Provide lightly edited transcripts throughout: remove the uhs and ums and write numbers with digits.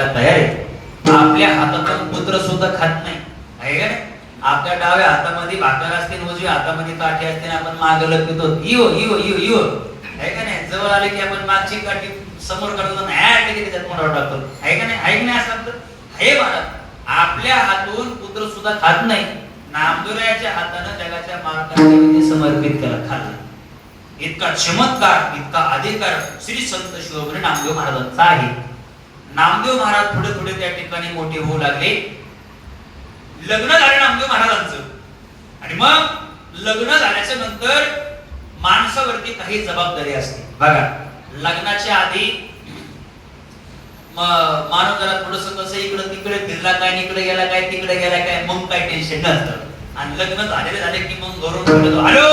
तयार आहे. आपल्या हातातून पुत्र सुद्धा खात नाही आहे का नाही. आपल्या डाव्या हातामध्ये भाकर असते, उजव्या हातामध्ये काठी असते, आपण मागं पितो इव इव इव इव आहे का नाही. जवळ आले की आपण मागची काठी समोर काढतो, त्याच्यात मोठा टाकतो आहे का नाही. आहे नाही असं हे महाराज, आपल्या हातून पुत्र सुद्धा खात नाही. नामदेवरायाच्या हातानं जगाच्या मार्गाने समर्पित केला, खाल्ला. इतका चमत्कार, इतका अधिकार श्री संत शिरोमणी नामदेव महाराजांचा आहे. नामदेव महाराज पुढे पुढे त्या ठिकाणी मोठे होऊ लागले. लग्न झालं नामदेव महाराजांचं, आणि मग लग्न झाल्याच्या नंतर माणसावरती काही जबाबदारी असते बघा. लग्नाच्या आधी माणूस जरा थोडस कसं इकडं तिकडे फिरला काय, इकडे गेला काय, तिकडे गेला काय, मग काय टेन्शन नसतं. आणि लग्न झाले की मग घरून हॅलो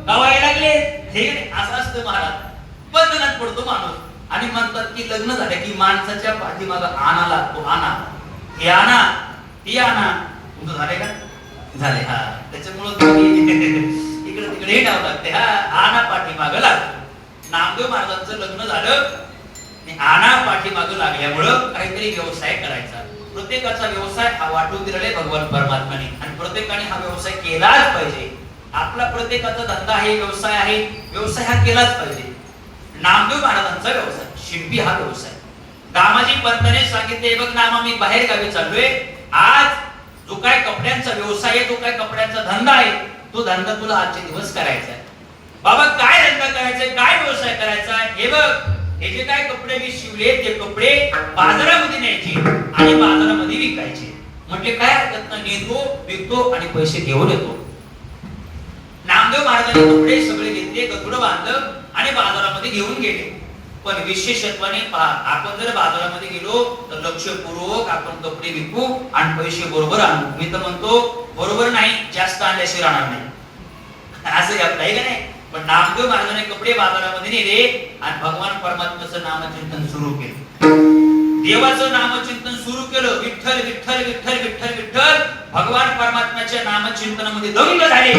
गावा यायला लागले हे असं असतं. महाराज बंधनात पडतो माणूस. आणि म्हणतात की लग्न झाले की माणसाच्या पाठीमाग आणा लागतो, आणा हे आणा ती आणा. तुमचं झाले का? झाले. हा, त्याच्यामुळं इकडे तिकडे हे नाव लागते. हा, आणा पाठीमाग लागतो. नामदेव महाराजांचं लग्न झालं, आणा पाठीमाग लागल्यामुळं काहीतरी व्यवसाय करायचा. प्रत्येकाचा व्यवसाय हा वाटून दिलेला भगवान परमात्माने, आणि प्रत्येकाने हा व्यवसाय केलाच पाहिजे. आपला प्रत्येकाचा धंदा आहे, व्यवसाय आहे, व्यवसाय हा केलाच पाहिजे. नामदेव महाराजांचा व्यवसाय शिंपी हा व्यवसाय. दामाजी पंताने सांगितले, बघ नामा, मी बाहेर गावी चाललोय. आज जो काय कपड्यांचा व्यवसाय आहे, जो काय कपड्यांचा धंदा आहे, तो धंदा तुला आजचे दिवस करायचा आहे. बाबा काय धंदा करायचा, काय व्यवसाय करायचा? हे बघ, हे जे काय कपडे मी शिवले, ते कपडे बाजारामध्ये न्यायचे आणि बाजारामध्ये विकायचे. म्हटले काय हरकत नाही, नेतो, विकतो आणि पैसे घेऊन येतो. नामदेव महाराजांनी कपडे सगळे घेतले, गठुडं बांधलं आणि बाजारामध्ये घेऊन गेले. पण विशेषत्वाने आपण जर बाजारामध्ये गेलो तर लक्षपूर्वक आपण कपडे विकू आणि पैसे बरोबर आणू. मी तर म्हणतो बरोबर नाही, जास्त आणल्याशिवाय राहणार नाही असं आपलं आहे का नाही. पण नामदेव महाराजांनी कपडे बाजारामध्ये नेले आणि भगवान परमात्म्याचं नामचिंतन सुरू केलं. देवाचं नामचिंतन सुरू केलं. विठ्ठल विठ्ठल विठ्ठल विठ्ठल विठ्ठल. भगवान परमात्म्याच्या नामचिंतनामध्ये दंग झाले.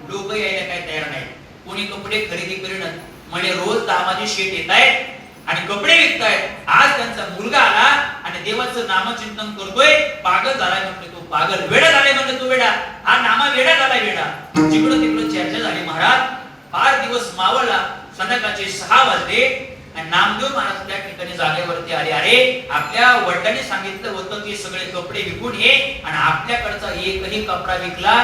लोक यायला काय तयार नाही. कोणी कपडे खरेदी करीन म्हणजे रोज दामाजी शेठ येत आहेत आणि कपडे विकतायत. आज त्यांचा मुलगा आला आणि देवाचं नामचिंतन करतोय. पागल झालाय म्हटले तो पागल, वेडा झालाय म्हटले तो वेडा, हा नामा वेडा झालाय वेडा. जिकडं तिकडं चर्चा झाली. महाराज फार दिवस मावळला. संध्याकाळचे 6 वाजले आणि नामदेव महाराज त्या ठिकाणी जागेवरती आले. अरे, आपल्या वडिलांनी सांगितलं होतं की सगळे कपडे विकून ये, आणि आपल्याकडचा एकही कपडा विकला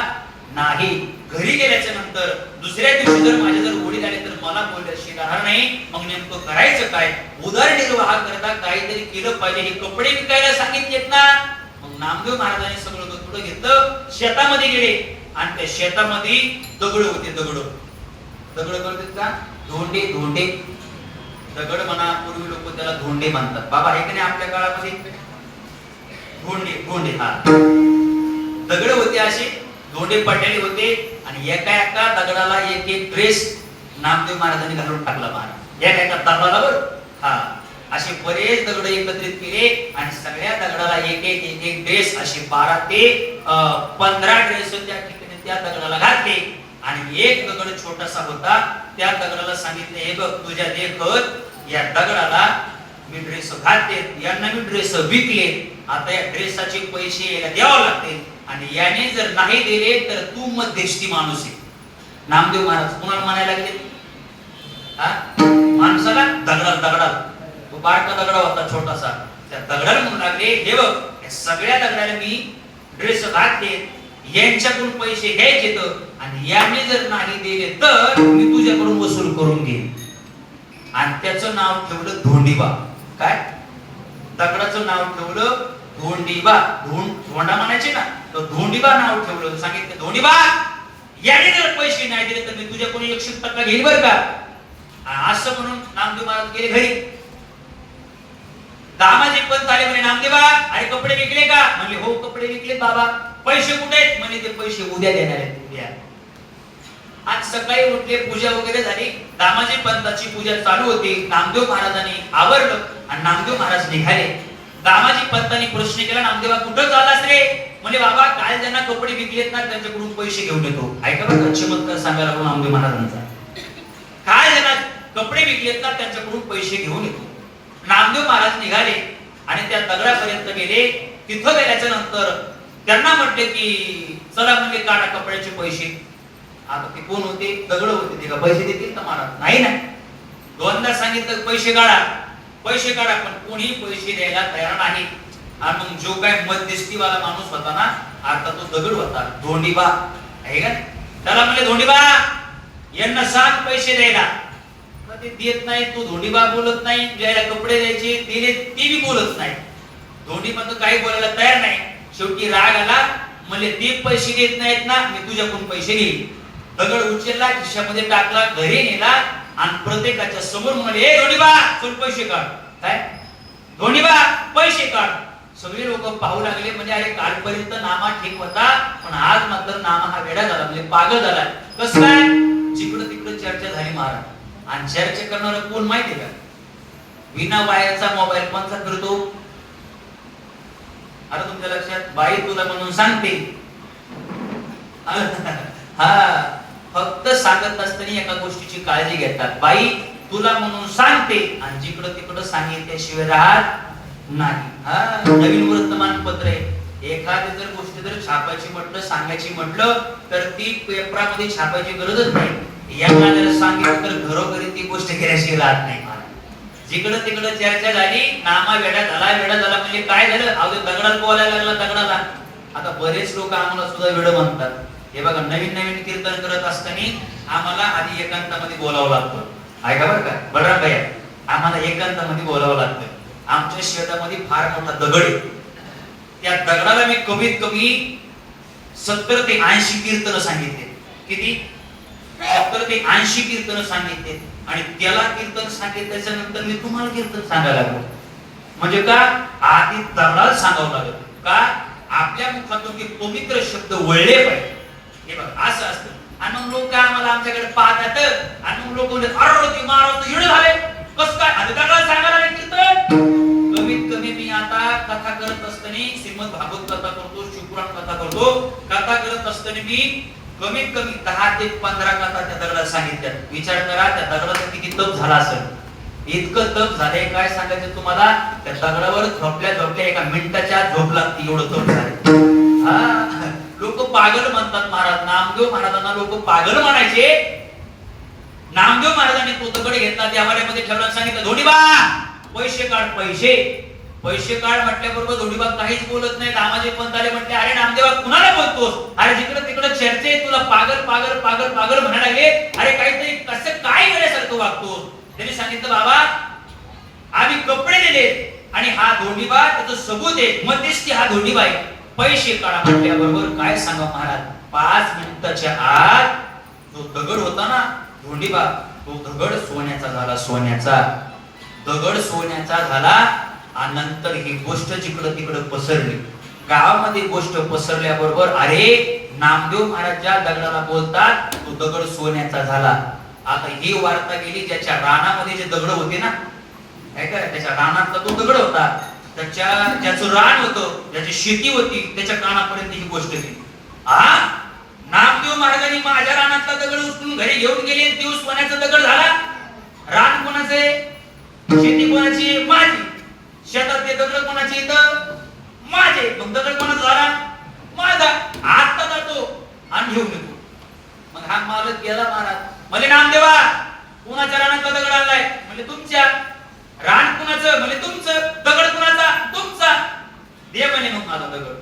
नाही. घरी गेल्याच्या नंतर दुसऱ्या दिवशी जर माझे जर वडील आले तर मला बोलल्याशी राहणार नाही. मग नेमकं करायचं काय? उदरनिर्वाह करता काहीतरी केलं पाहिजे. हे कपडे विकायला सांगितलेत ना. मग नामदेव महाराजांनी सगळं थोडं घेतलं, शेतामध्ये गेले आणि त्या शेतामध्ये दगड होते. दगड करतात का? धोंडे. दगड म्हणा, पूर्वी लोक त्याला धोंडे म्हणतात. बाबा आहे की नाही आपल्या काळामध्ये धोंडे. हा, दगड होते, असे धोंडे पडलेले होते. आणि एका दगडाला एक एक ड्रेस नामदेव महाराजांनी घालून टाकला. महाराज एका दगडावर हा असे बरेच दगड एकत्रित केले आणि सगळ्या दगडाला एक एक ड्रेस, असे 12 ते 15 ड्रेस त्या ठिकाणी त्या दगडाला घातले. आणि एक दगड छोटासा होता, त्या दगडाला सांगितले, हे बघ तुझ्या देखत या दगडाला मी ड्रेस घातले, यांना मी ड्रेस विकले. आता या ड्रेसाचे पैसे याला द्यावे लागतील, आणि याने जर नाही दिले तर तू मध्यस्थी माणूस आहे. नामदेव महाराज कोणाला म्हणायला लागले? हा, माणसाला दगडाला. तो बारका दगडा होता छोटासा, त्या दगडाला म्हणू लागले, हे बघ या सगळ्या दगडाला मी ड्रेस घातले, यांच्याकडून पैसे घ्यायचे तर, आणि याने जर नाही दिले तर मी तुझ्याकडून वसूल करून घेईन. आणि त्याचं नाव ठेवलं धोंडीबा. काय? दगडाचं नाव ठेवलं धोंडीबा. धोंडा म्हणायचे ना, तर धोंडीबा नाव ठेवलं. सांगितलं, धोंडीबा याने जर पैसे नाही दिले तर मी तुझ्याकडून 100% घेईन बरं का. असं म्हणून नामदेव महाराज गेले घरी. दामाजी पंत आले, म्हणे नामदेवा अरे कपडे विकले का? म्हणले हो कपडे विकले बाबा. पैसे कुठे आहेत? म्हणे ते पैसे उद्या देणार आहेत, उद्या. आज सकाळी उठले, पूजा वगैरे झाली. दामाजी पंताची पूजा चालू होती. नामदेव महाराजांनी आवरलं आणि नामदेव महाराज निघाले. दामाजी पंतांनी प्रश्न केला, नामदेवा कुठं चाललास रे? म्हणजे बाबा काल ज्यांना कपडे विकलेत ना त्यांच्याकडून पैसे घेऊन येतो. ऐका बरं, चमत्कार सांगायला नामदेव महाराजांचा. काल ज्यांना कपडे विकलेत ना त्यांच्याकडून पैसे घेऊन येतो. नामदेव महाराज निघाले आणि त्या दगडापर्यंत गेले. तिथं गेल्याच्या नंतर त्यांना म्हटले की चला म्हणजे काढा कपड्याचे पैसे. आता ते कोण होते? दगड होते. ते का पैसे देतील का महाराज? नाही ना. दोनदा सांगितलं पैसे काढा, पैसे काढा, पण कोणी पैसे द्यायला तयार नाही. आणि मग जो काय मध्यस्थीवाला माणूस होता ना, आता तो दगड होता, धोंडीबा आहे का. त्याला म्हणले धोंडीबा यांना सांग पैसे द्यायला. ते देत नाही. तो धोंडीबा बोलत नाही. ज्याला कपडे द्यायचे दिले ते बी बोलत नाही. धोंडीबा तर काही बोलायला तयार नाही. शेवटी राग आला. म्हणले ते पैसे देत नाहीत ना, मी तुझ्याकडून पैसे घेईल. दगड उचलला, खिशामध्ये टाकला, घरी नेला आणि प्रत्येकाच्या समोर म्हणाले, ए धोंडीबा चल पैसे काढ. काय धोंडीबा पैसे काढ. सगळे लोक पाहू लागले. म्हणजे अरे कालपर्यंत नामा ठीक होता, पण आज मात्र नामा हा वेडा झाला, म्हणजे पागल झाला. कसं काय? जिकडं तिकडं चर्चा झाली महाराज. आणि चर्चा करणारा कोण माहितीये का? विना वायरचा मोबाईल कोणचा करतो? आता तुमच्या लक्षात, बाई तुला म्हणून सांगते. हा फक्त सांगत असताना एका गोष्टीची काळजी घेतात. बाई तुला म्हणून सांगते आणि जिकडं तिकडं सांगितल्याशिवाय राहत नाही. हा नवीन वर्तमानपत्र आहे. एखादी जर गोष्ट जर छापायची म्हटलं, सांगायची म्हटलं, तर ती पेपरामध्ये छापायची गरजच नाही. एखाद्याला सांगितलं तर घरोघरी ती गोष्ट केल्याशिवाय राहत नाही. जिकडं तिकडं चर्चा झाली. नामा वेडा झाला, वेडा झाला म्हणजे काय झालं? अगदी दगडाला बोलायला लागला, दगडाला. आता बरेच लोक आम्हाला सुद्धा वेड म्हणतात. हे बघा, नवीन नवीन कीर्तन करत असताना आम्हाला आधी एकांतामध्ये बोलावं लागतं. ऐका बरं का बलराम भैया, आम्हाला एकांतामध्ये बोलावं लागतं. आमच्या शेतामध्ये फार मोठा दगड आहे. त्या दगडाला मी कमीत कमी 70 ते 80 कीर्तन सांगितले. किती? 70 ते 80 कीर्तन सांगितले. आणि त्याला कीर्तन सांगितल्याच्या नंतर मी तुम्हाला कीर्तन सांगायला लागलो. म्हणजे का? आधी दगडाला सांगावं लागलं. का? आपल्या मुखातून ते पवित्र शब्द वळले पाहिजे. हे बघा असं असतं. आणि मग लोक आम्हाला आमच्याकडे पाहतात आणि मग लोक म्हणतात, अरे ती महाराज येडे झाले, कसं काय आधी दगडाला सांगायला लागले कीर्तन? कमीत कमी मी आता कथा करत असताना श्रीमद भागवत कथा करतो, शिवपुराण कथा करतो. कथा करत असताना मी कमीत कमी 10 ते 15 कथा त्या दगडाला सांगितल्या. विचार करा त्या दगडाचा किती तप झाला असेल. इतकं तप झालंय काय सांगायचं तुम्हाला. त्या दगडावर झोपल्या एका मिनिटाच्या झोप लागते एवढं तप झालं. हा लोक पागल म्हणतात महाराज. नामदेव महाराजांना लोक पागल म्हणायचे. नामदेव महाराजांनी तो दगड घेतला, देवालयामध्ये ठेवला, सांगितलं धोंडीबा पैसे काढ. पैसे पैसे काढ म्हटल्याबरोबर धोंडीबा काहीच बोलत नाही. दामाजी पंत आले, म्हटले अरे नामदेवा कुणाला बोलतोस? अरे जिकडं तिकडं चर्चे, तुला पागल पागल पागल पागल म्हणायला लागले. अरे काहीतरी कसं काय वेळेसारखं वागतोस? त्यांनी सांगितलं बाबा आम्ही कपडे दिले आणि हा धोंडीबा त्याचं सबूत आहे, मध्यस्थी हा धोंडीबा आहे. पैसे काढा म्हटल्याबरोबर काय सांगा महाराज, 5 मिनिटाच्या आत जो दगड होता ना धोंडीबा, तो दगड सोन्याचा झाला. सोन्याचा दगड सोन्याचा झाला. आणि नंतर ही गोष्ट जिकडं तिकडं पसरली. गावामध्ये गोष्ट पसरल्याबरोबर अरे नामदेव महाराज ज्या दगडाला बोलतात तो दगड सोन्याचा झाला. आता ही वार्ता गेली. ज्याच्या रानामध्ये जे दगड होते ना, त्याच्या रानातला तो दगड होता, ज्याचं रान होतं, ज्याची शेती होती, त्याच्या कानापर्यंत ही गोष्ट गेली. नामदेव महाराजांनी माझ्या रानातला दगड उचलून घरी घेऊन गेले. तो सोन्याचा दगड झाला. रान कोणाचे? शेती कोणाची? माझी. शेतात ते दगड कोणाचे? इथं माझे. मग दगड कोणाचा झाला? माझा. आता जातो आणि घेऊन येतो. मग हा मालक गेला महाराज. म्हणजे नामदेवा कोणाच्या रानातला दगड आणलाय? म्हणजे तुमच्या. रान कुणाचं? म्हणजे तुमचं. दगड कुणाचा? तुमचा. दे म्हणे मग माझा दगड.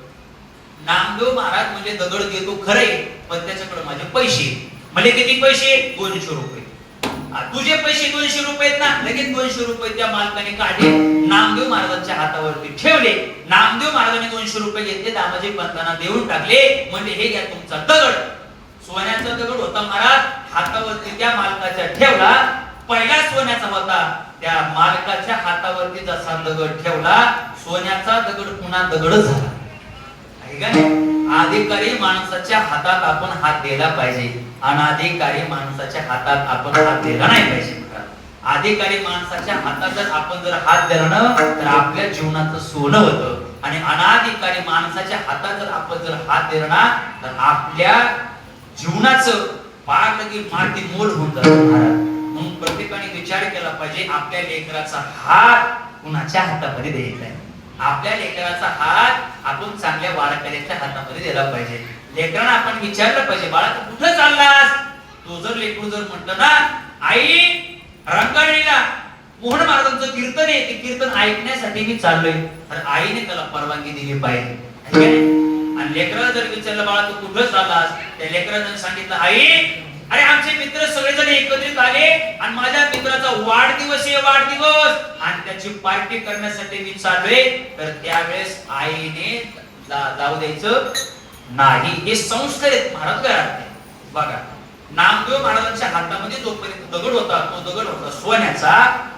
नामदेव महाराज म्हणजे दगड देतो खरे, पण त्याच्याकडे माझे पैसे. म्हणजे किती पैसे? 200 रुपये. तुझे पैसे 200 रुपये आहेत ना. लगेच 200 रुपये त्या मालकाने काढले, नामदेव महाराजांच्या हातावरती ठेवले. नामदेव महाराजांनी 200 रुपये घेतले, दामाजी पंतांना देऊन टाकले. म्हणजे हे घ्या तुमचा दगड. सोन्याचा दगड होता महाराज, हातावरती त्या मालकाच्या ठेवला. पहिला सोन्याचा होता, त्या मालकाच्या हातावरती जसा दगड ठेवला, सोन्याचा दगड पुन्हा दगडच झाला. अधिकारी माणसाच्या हातात आपण हात दिला पाहिजे, अनाधिकारी माणसाच्या हातात आपण हात दिला नाही पाहिजे. अधिकारी माणसाच्या हातात जर आपण जर हात दिला ना, तर आपल्या जीवनाचं सोनं होतं. आणि अनाधिकारी माणसाच्या हातात जर आपण जर हात दिला ना, तर आपल्या जीवनाचं पार लगी माती मोल होऊन जातं महाराज. म्हणून प्रत्येकाने विचार केला पाहिजे, आपल्या लेकराचा हात कुणाच्या हातामध्ये द्यायचा आहे. आपल्या लेकराचा हात आपण चांगल्या वारकऱ्याच्या हातामध्ये दिला पाहिजे. लेकरांना आपण विचारलं पाहिजे, बाळा तू कुठं चाललास? तो जर लेकरू जर म्हटलं ना, आई रंगाळीला मोहन महाराजांचं कीर्तन आहे, ते कीर्तन ऐकण्यासाठी मी चाललोय, तर आईने त्याला परवानगी दिली पाहिजे. आणि लेकराला जर विचारलं, बाळा तू कुठं चाललास? त्या लेकरानं सांगितलं, आई अरे आमचे मित्र सगळेजण एकत्रित आले आणि माझ्या मित्राचा वाढदिवस आहे, वाढदिवस, आणि त्याची पार्टी करण्यासाठी मी चाललोय. तर त्यावेळेस आईने जाऊ द्यायचं नाही. हे संस्कार आहेत महाराज घरात. बघा, नामदेव महाराजांच्या हातामध्ये जोपर्यंत दगड होता, तो दगड होता सोन्याचा.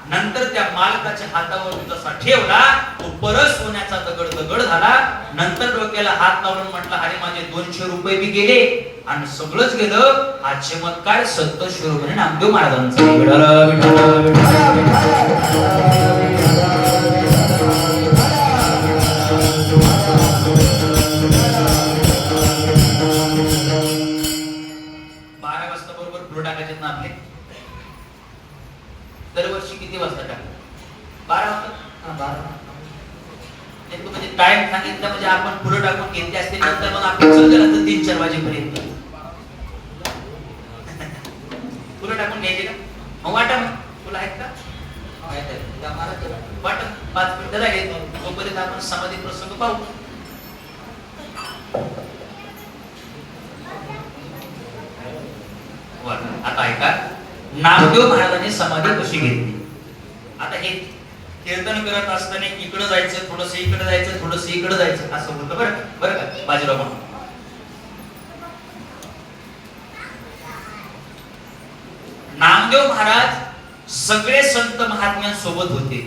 नंतर त्या मालकाच्या हातावर जसा ठेवला, तो परत सोन्याचा दगड झाला. नंतर डोक्याला हात लावून म्हटलं, अरे माझे 200 रुपये बी गेले आणि सगळंच गेलं. हा चमत्कार संत शिरोमणी नामदेव महाराजांचा. दरवर्षी किती वाजता टाकतो? 12 वाजता. 12 म्हणजे टाइम सांगितलं म्हणजे आपण फुलं टाकून घेतली असते, नंतर मग आपण चल असतं 3-4 वाजेपर्यंत फुलं टाकून घ्यायचे का? मग वाटा, मग फुलं आहेत का? वाटा 5 मिनिटं लागेल. तोपर्यंत आपण समाधी प्रसंग पाहू. आता ऐका, नामदेव महाराजांनी समाधी कशी घेतली. आता हे कीर्तन करत असताना इकडे जायचं, थोडस इकडे जायचं, थोडस इकडे जायचं, असं होतं बरं बरं का बाजीराव म्हणून. नामदेव महाराज सगळे संत महात्म्यांसोबत होते.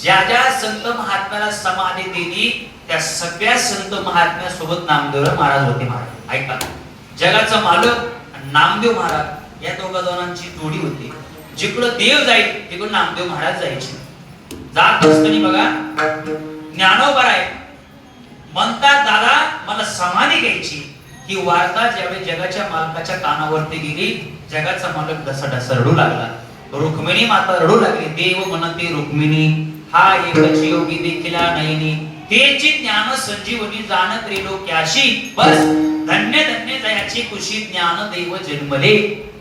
ज्या ज्या संत महात्म्याला समाधी दिली त्या सगळ्या संत महात्म्यासोबत नामदेव महाराज होते. महाराज ऐका, जगाचा मालक नामदेव महाराज या दोघा जणांची जोडी होती. जिकडं देव जाईल तिकडं नामदेव महाराज जायचे. जात असताना बघा, ज्ञानोबा आहे म्हणतात, दादा मला समाधी घ्यायची. ही वार्ता ज्यावेळी जगाच्या मालकाच्या कानावरती गेली, जगाचा मालक ढसाढसा रडू लागला. रुक्मिणी माता रडू लागली. देव म्हणते रुक्मिणी हा एकच योगी देखिला नयनी, तेची ज्ञान संजीवनी जाणत रेलो क्याशी. बस धन्य धन्य जयाची खुशी ज्ञान देव जन्मले.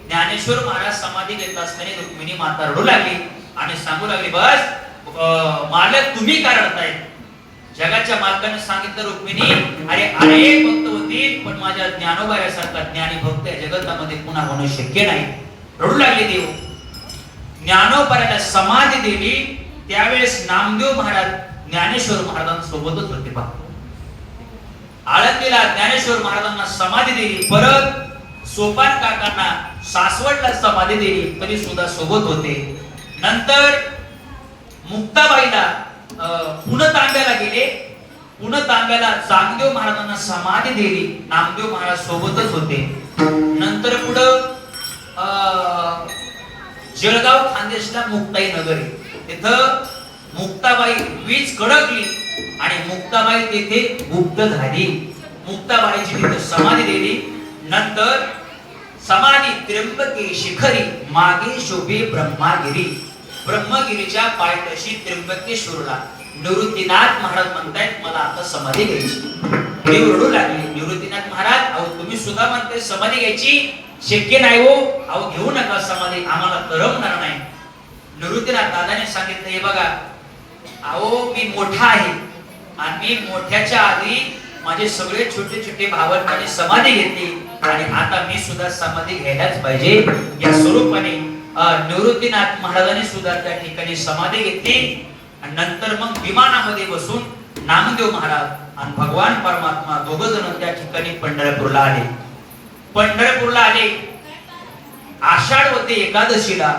ज्ञानेश्वर महाराज समाधी घेत असताना रुक्मिणी माता रडू लागली आणि सांगू लागली, बस मालक तुम्ही काय रडताय? जगाच्या मालकाने सांगितलं, रुक्मिणी अरे अनेक भक्त होतील पण माझ्या ज्ञानोबायासारखा ज्ञानी भक्त या जगतामध्ये पुन्हा होणं शक्य नाही. रडू लागले देव. ज्ञानोबाला समाधी दिली त्यावेळेस नामदेव महाराज ज्ञानेश्वर महाराजांसोबतच होते. पहा, आळंदीला ज्ञानेश्वर महाराजांना समाधी दिली, परत सोपान काकांना सासवडला समाधी दिली, तरी सुद्धा सोबत होते. नंतर मुक्ताबाईला पुणतांब्याला गेले, पुणतांब्याला चांगदेव महाराजांना समाधी दिली, नामदेव महाराज सोबतच होते. नंतर पुढं जळगाव खानदेशला मुक्ताई नगर, तिथं मुक्ताबाई वीज कडकली आणि मुक्ताबाई तेथे गुप्त झाली. मुक्ताबाईची तिथे समाधी दिली. नंतर समाधी त्र्यंबके शिखरी मागे शोभे ब्रह्मागिरी. ब्रह्मगिरीच्या पायथ्याशी त्र्यंबकेश्वरला निवृत्तीनाथ महाराज म्हणतायत मला आता समाधी घ्यायची. देव रडू लागले. निवृत्तीनाथ महाराज अहो तुम्ही सुद्धा म्हणताय समाधी घ्यायची, शक्य नाही हो, अहो घेऊ नका समाधी, आम्हाला करमणार नाही. निवृत्तीनाथ दादाने सांगितलं, हे बघा अहो मी मोठा आहे आणि मी मोठ्याच्या आधी माझे सगळे छोटे छोटे भावंडांनी समाधी घेतली आणि आता मी सुद्धा समाधी घ्यायलाच पाहिजे. या स्वरूपाने निवृत्तीनाथ महाराजांनी सुद्धा त्या ठिकाणी समाधी घेतली. आणि नंतर मग विमानामध्ये बसून नामदेव महाराज आणि भगवान परमात्मा दोघ जण त्या ठिकाणी पंढरपूरला आले. पंढरपूरला आले आषाढवती एकादशीला,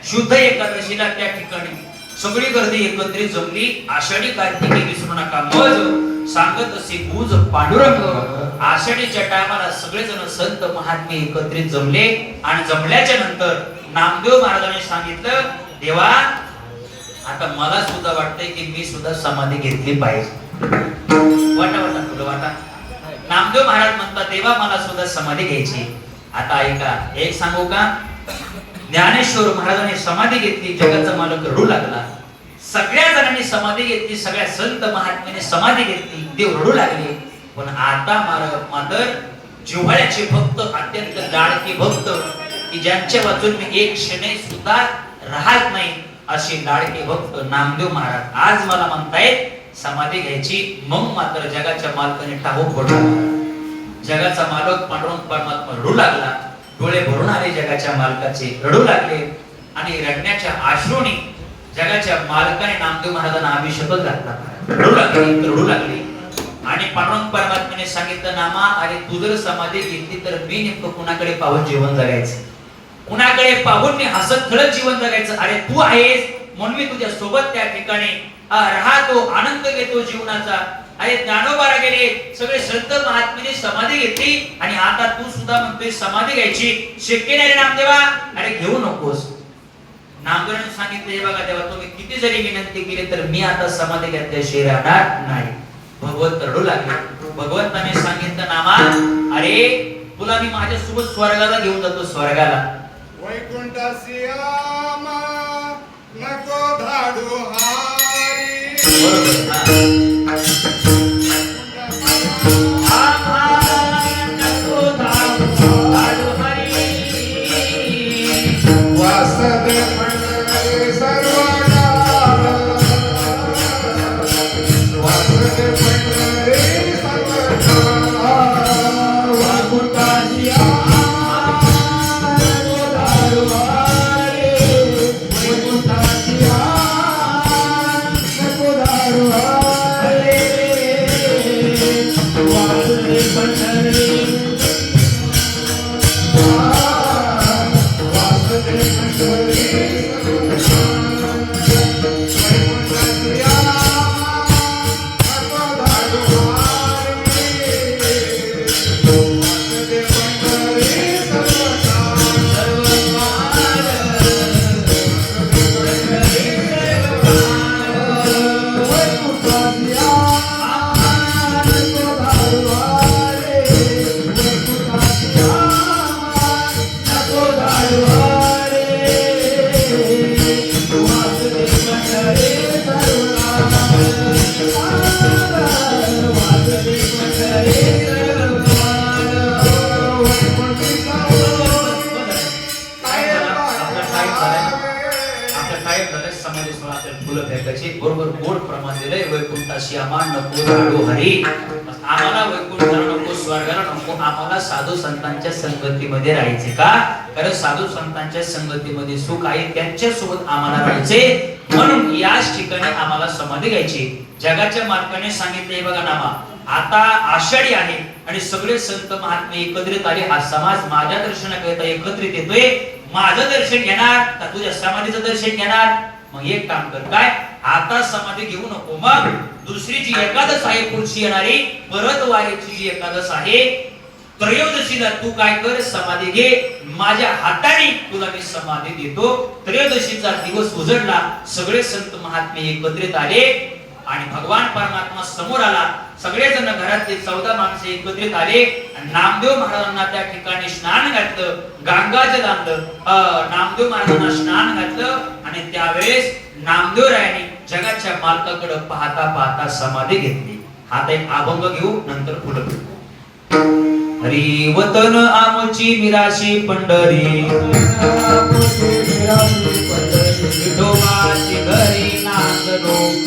शुद्ध एकादशीला त्या ठिकाणी सगळी गर्दी एकत्रित जमली. आषाढी कार्तिकी विसरू नका मज सांगत असे पूज पांडुरंग. आषाढीच्या टायमाला सगळेजण संत महात्मे एकत्रित जमले आणि जमल्याच्या नंतर नामदेव महाराजांनी सांगितलं, देवा आता मला सुद्धा वाटतंय की मी सुद्धा समाधी घेतली पाहिजे. वाटा वाटा तुला वाटा. नामदेव महाराज म्हणतात, देवा मला सुद्धा समाधी घ्यायची. आता ऐका, एक सांगू का, ज्ञानेश्वर महाराजांनी समाधी घेतली, जगाचा मालक रडू लागला. सगळ्या जणांनी समाधी घेतली, सगळ्या संत महात्म्याने समाधी घेतली, देव रडू लागले. पण आता मात्र जिव्हाळ्याचे भक्त, अत्यंत लाडके भक्त, की ज्यांच्या वाचून मी एक क्षण सुद्धा राहत नाही, असे लाडके भक्त नामदेव महाराज आज मला म्हणतायत समाधी घ्यायची. मग मात्र जगाच्या मालकाने टाहू फोडला. जगाचा मालक पांडुरंग परमात्मा रडू लागला. डोळे भरून आले जगाच्या मालकाचे, रडू लागले. आणि रडण्याच्या आश्रूने जगाच्या मालकाने नामदेव महाराजांना अभिषेक घातला. रडू लागले. आणि पांडुरंग परमात्म्याने सांगितलं, नामा अरे तू जर समाधी घेतली तर मी नेमकं कुणाकडे पाहून जीवन जगायचं, कुणाकडे पाहून मी हसत खेळत जीवन जगायचं. अरे तू आहेस म्हणून मी तुझ्या सोबत त्या ठिकाणी राहतो, आनंद घेतो जीवनाचा. अरे ज्ञानोबाला गेले, सगळे संत महात्म्याने समाधी घेतली आणि आता तू सुद्धा म्हणतोय समाधी घ्यायची. शक्य नाही रे नामदेवा. अरे घेऊ नकोस. नामदेवाने सांगितले, बघा देवा तुम्ही किती जरी विनंती केली तर मी आता समाधी घेतल्याशिवाय राहणार नाही. भगवंत रडू लागले. भगवंताने सांगितलं, नामा अरे तुला मी माझ्या सोबत स्वर्गाला घेऊन जातो, स्वर्गाला. वैकुंठासी आमा नको धाडू हारी. बरोबर गोड प्रमाण दिलंय. वैकुंठाशी आम्हाला नको धाडू हरी. आम्हाला वैकुंठाला नको, स्वर्गाला नको, आम्हाला साधू संतांच्या संगतीमध्ये राहायचे. का? कारण साधू संतांच्या संगतीमध्ये सुख आहे, त्यांच्या सोबत आम्हाला राहायचे. म्हणून याच ठिकाणी आम्हाला समाधी घ्यायची. जगाच्या मालकाने सांगितले, बघा नामा आता आषाढी आहे आणि सगळे संत महात्मे एकत्रित आले. हा समाज माझ्या दर्शनाकरिता एकत्रित येतोय. माझं दर्शन घेणार का तुझ्या समाधीचं दर्शन घेणार? मग एक काम कर, काय आता समाधी घेऊ नको. मग दुसरी जी एकादश आहे पुढची येणारी परत वारीची जी एकादश आहे त्रयोदशीला तू काय कर, समाधी घे. माझ्या हाताने तुला मी समाधी देतो. त्रयोदशीचा दिवस उजडला. सगळे संत महात्मे एकत्रित आले आणि भगवान परमात्मा समोर आला. सगळेजण घरातले 14 माणसे एकत्रित आले आणि नामदेव महाराजांना त्या ठिकाणी स्नान घातलं, गंगाजल आणलं, नामदेव महाराजांना स्नान घातलं. आणि त्यावेळेस नामदेव रायाने जगाच्या मालकाकडे पाहता पाहता समाधी घेतली. आता एक अभंग घेऊ, नंतर पुढे हरी वतन आमची मिराशी पंढरी, विठोबाची घरी नांद लोक,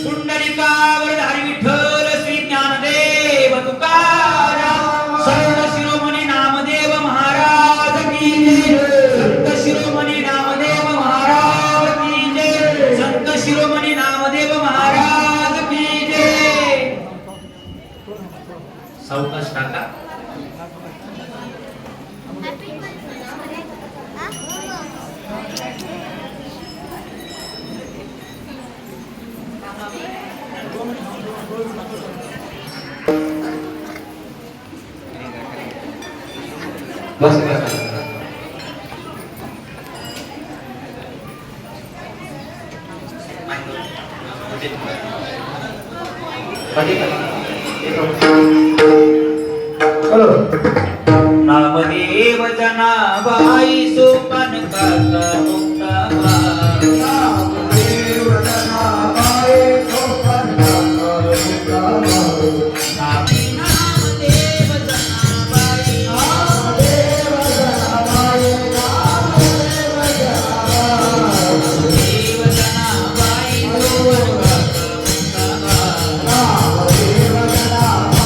पुंडलिकावरधारी विठ्ठल श्री ज्ञानदेव तुकाराम संत शिरोमणी नामदेव महाराज की जय संत शिरोमणी नामदेव महाराज की जय संत शिरोमणी नामदेव महाराज की जय सावकाश टाका बस नामदेव जनाबाई सोपान काका मुक्ताबाई नामदेव जनाबाई सोपान काका मुक्ताबाई नामदेव जनाबाई नामदेव जनाबाई नामदेव जनाबाई सोपान काका मुक्ताबाई नामदेव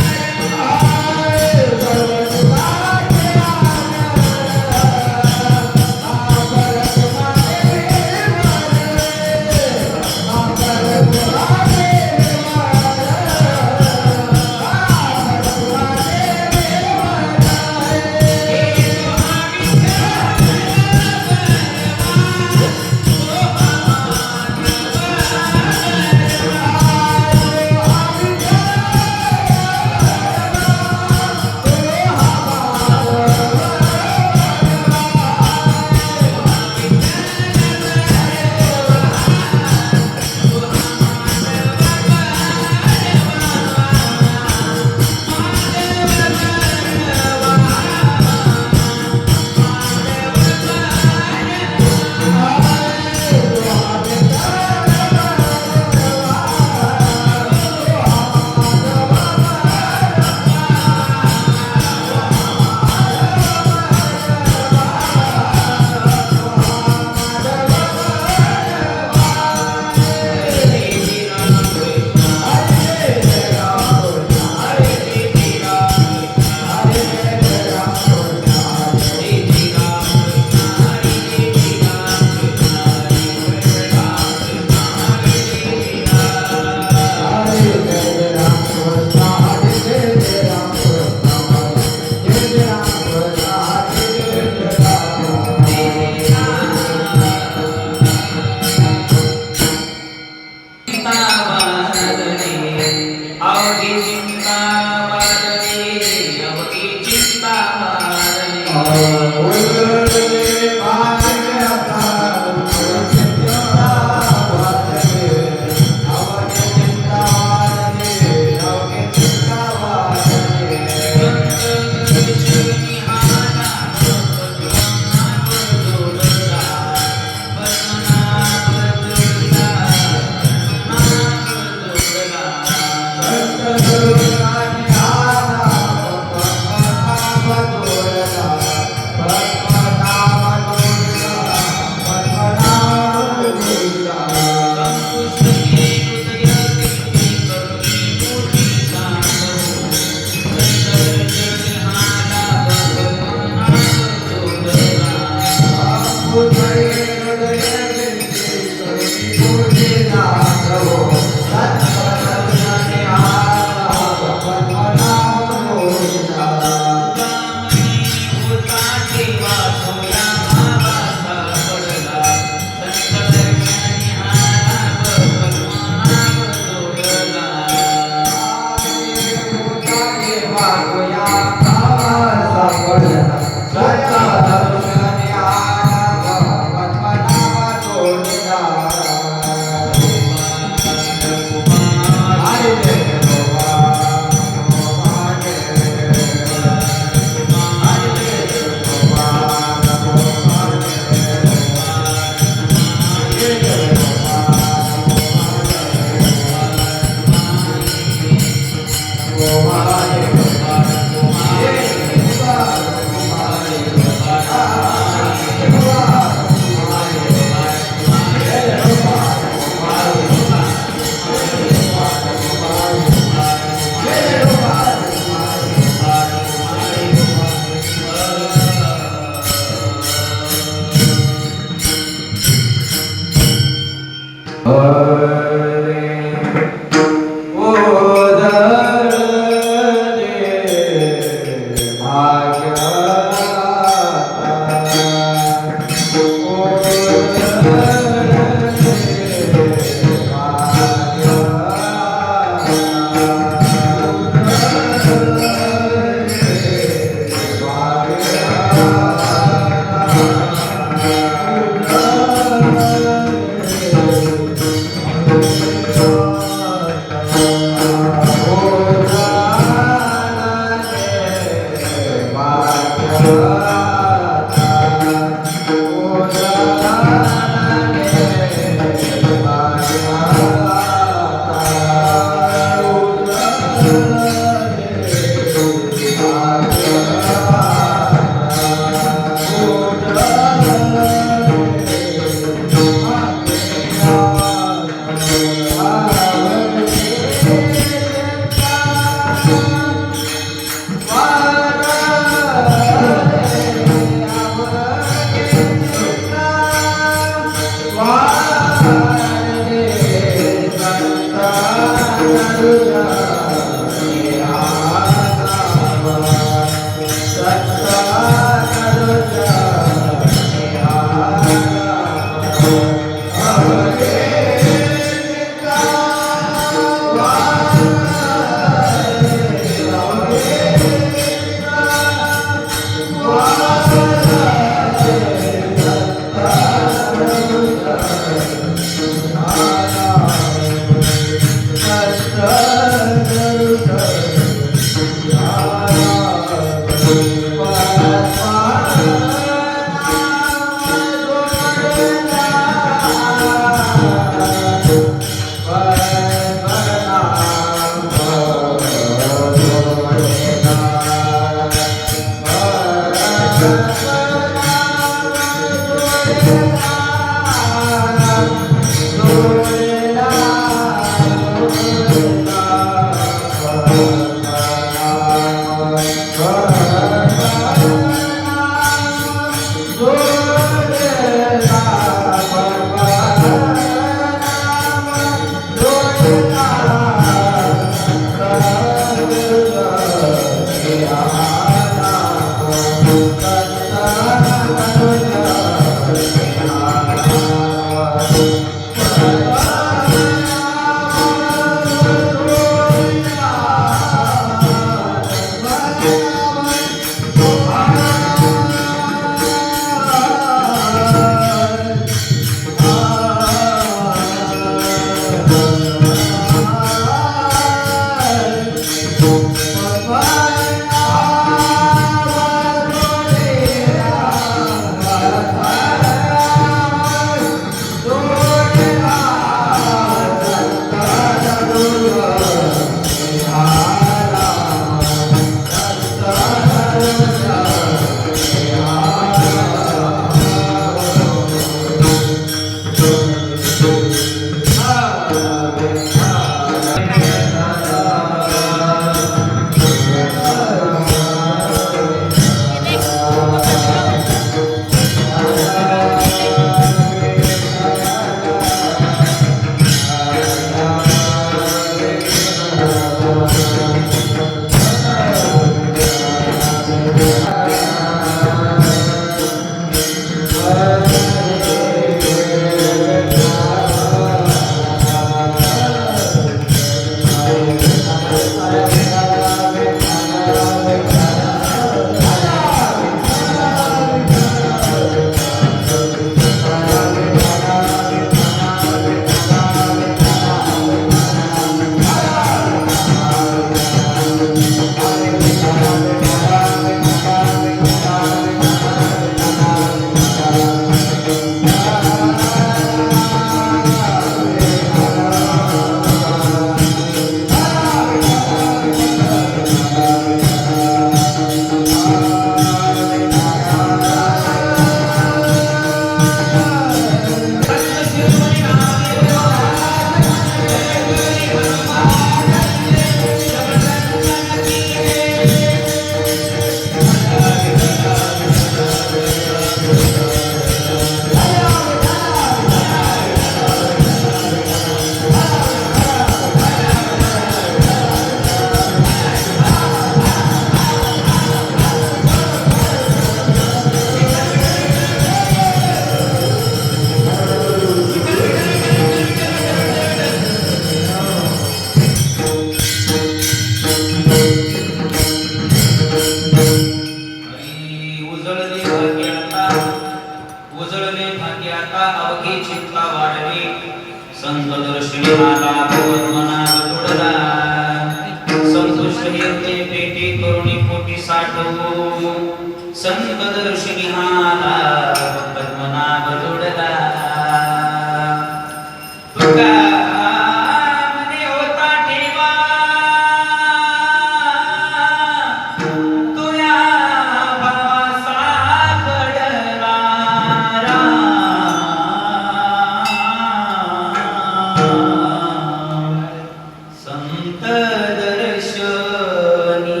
दर्शनी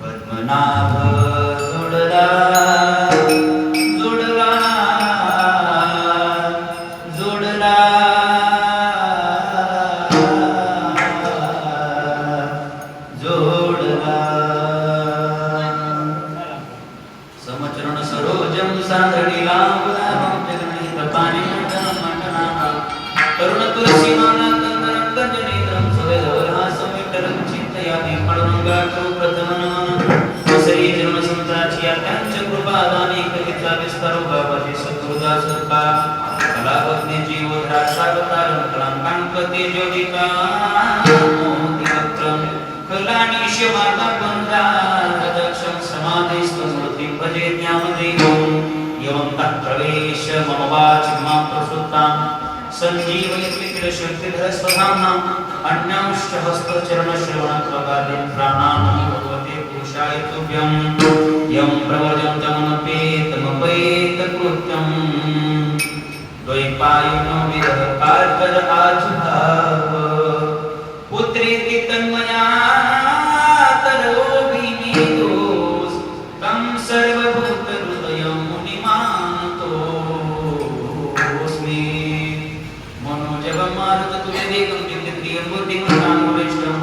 पद्मनाभ जोडला जोडला जोडला जोडला समचरण सरोजम सांद्रणीला पाणी तरुण तुलसी माला कंदरं कंजनेत्रं सुवेदवरहासं विठ्ठलं चिन्तयामि पडुरंगातो प्रथमनमन वसई जन्म संताची आत्यांच कृपादाने कविता विस्तारो बाबाजी सद्गुरुदास का कलावज्ञ जीवधरा सागतार कलांकांकते ज्योतिका मोतिवक्त्रं कलानीश माता वंदा दक्षं समाधिस्तु स्मृतिं भजे ज्ञानदेवं यवं तत्प्रवेश मम वाचि मां प्रसुतां संजीवयति शक्तिधर स्वधाम्ना अन्यांश्च हस्तचरण श्रवण प्रगादित्राणां भगवते पुरुषाय तुभ्यं यं प्रवर्जन्तमपेतमपेत कृत्यं द्वैपायनो विरह कार्कद आजुभाव पुत्रेति तन्मया तरोभिनिदोष तं सर्वभूतहृदयं मुनिमानतोऽस्मि मनोजवमारुत तुल्यदेकं जितेन्द्रियं बुद्धिमतां वरिष्ठं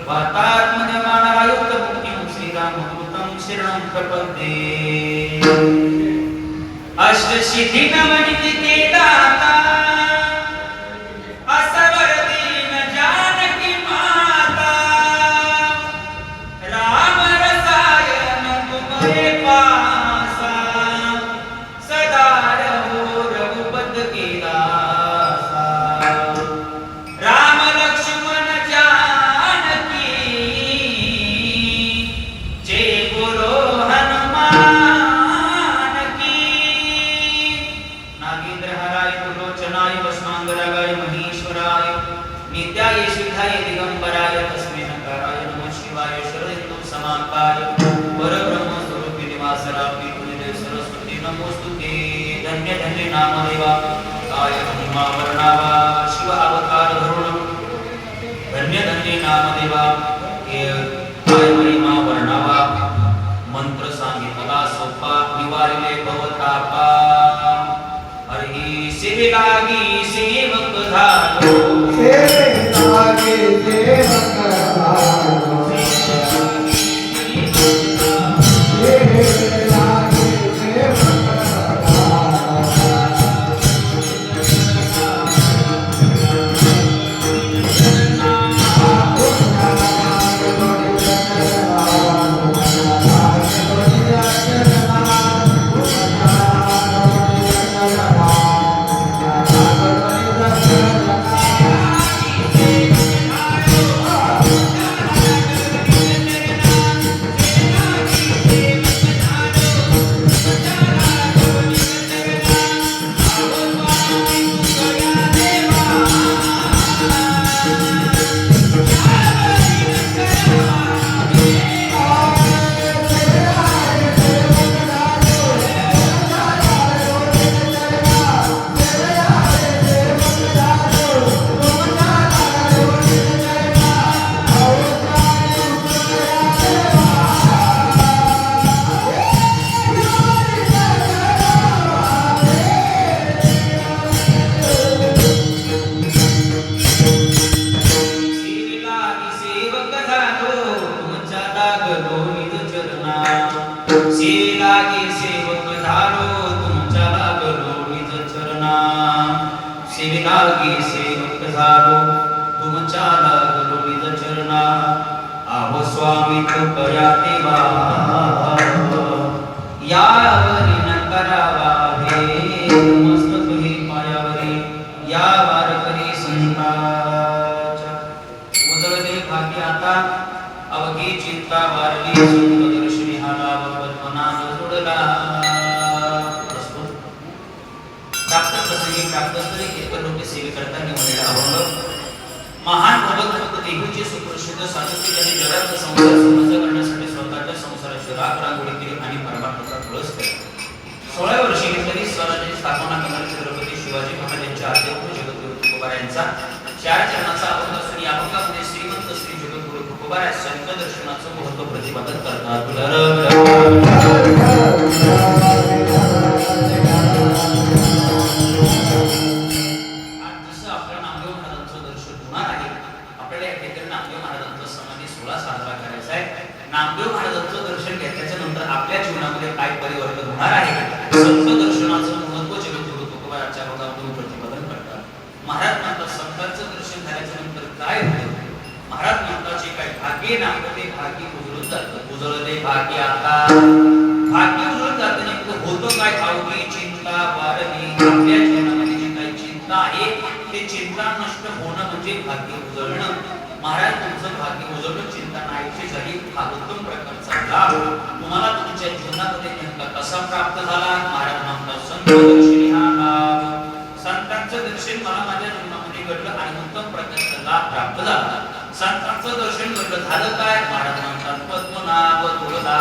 वातात्मजमानरायुक्तमुक्तिं श्रीरामदूतं शरणं प्रपद्ये अष्टसिद्धिनवनिधि दाता असवर दीन जानकी माता राम रसायन तुम्हारे पासा सदा रहो रघुपत की दासा राम लक्ष्मण जानकी जय बोलो हनुमान की नागेंद्र हराय त्रिलोचनाय भस्मांगरागाय महेश्वराय नित्याय सिद्धाय दिगंबराय तस्मै नकाराय नमः शिवाय शरदिन्दु समाकाय परब्रह्म स्वरूपी निवासरापी गुरुदेव सरस्वती नमोस्तुते धन्य धन्य नामदेवा काय महिमा वर्णावा शिव अवतार धरुण धन्य धन्य नामदेवा काय महिमा वर्णावा मंत्र सांगितला सोपा निवारिले भवतापा हरी सेवे लागी सेवक झालो सेविलागी सेवक झालो तुमच्या लागलो निज चरणा आहो स्वामी कृपया देवा यावरी न करावा हे मस्तक हे पायावरी या वारकरी संताच्या उदगदे भाग्य आता अवघी चिंता वारली संत दर्शनी हाला पद्मनाभ जोडला प्राप्तस्तरी कीर्तनरूपी सेवेकरता निवडलेला अभंग महान भगवत देहूचे सुप्रसिद्ध साधुकी त्यांनी जगात संसार समज करण्यासाठी स्वतःच्या संसाराची राख रांगोळी केली आणि परमात्म्याचा तुळस केला 16 वर्षी घेतलेली स्वराज्याची स्थापना करणारे छत्रपती शिवाजी महाराजांच्या आद्यपूर जगद्गुरु तुकोबा यांचा चार चरणाचा अभंग असून या अभंगामध्ये श्रीमंत श्री जगद्गुरु तुकोबा संत दर्शनाचं महत्व प्रतिपादन करतात. जसं आपल्या नामदेव महाराजांचं दर्शन होणार आहे, आपल्याला या ठिकाणी नामदेव महाराजांचा समाधी सोहळा साजरा करायचा आहे. नामदेव महाराजांचं दर्शन घेतल्याच्या नंतर आपल्या जीवनामध्ये काय परिवर्तन होणार आहे, संत दर्शनाचं महत्व जगद्गुरु तुकोबाच्या अभंगातून प्रतिपादन करतात. महाराज म्हणतात संतांचं दर्शन झाल्याच्या नंतर काय होतं. महाराज म्हणतात जे काही भाग्य नामदेव ते भाग्य उजळून जातं. उजळले भाग्य आता भाग्य उजळून जातं. नेमकं होतं काय, अवघी चिंता वारली. आपल्या जीवनामध्ये जी काही चिंता आहे ते चिंता नष्ट होणं म्हणजे भाग्य उजळणं. महाराज तुमचं भाग्य उजळणं, चिंता नाहीशी झाली, हा उत्तम प्रकारचा लाभ तुम्हाला तुमच्या जीवनामध्ये नेमका कसा प्राप्त झाला. महाराज म्हणतात संत दर्शनी हा लाभ. संतांचं दर्शन मला माझ्या जीवनामध्ये घडलं आणि उत्तम प्रकारचा लाभ प्राप्त झाला. संतांचं दर्शन घडलं, झालं काय. महाराज म्हणतात पद्मनाभ तुळला.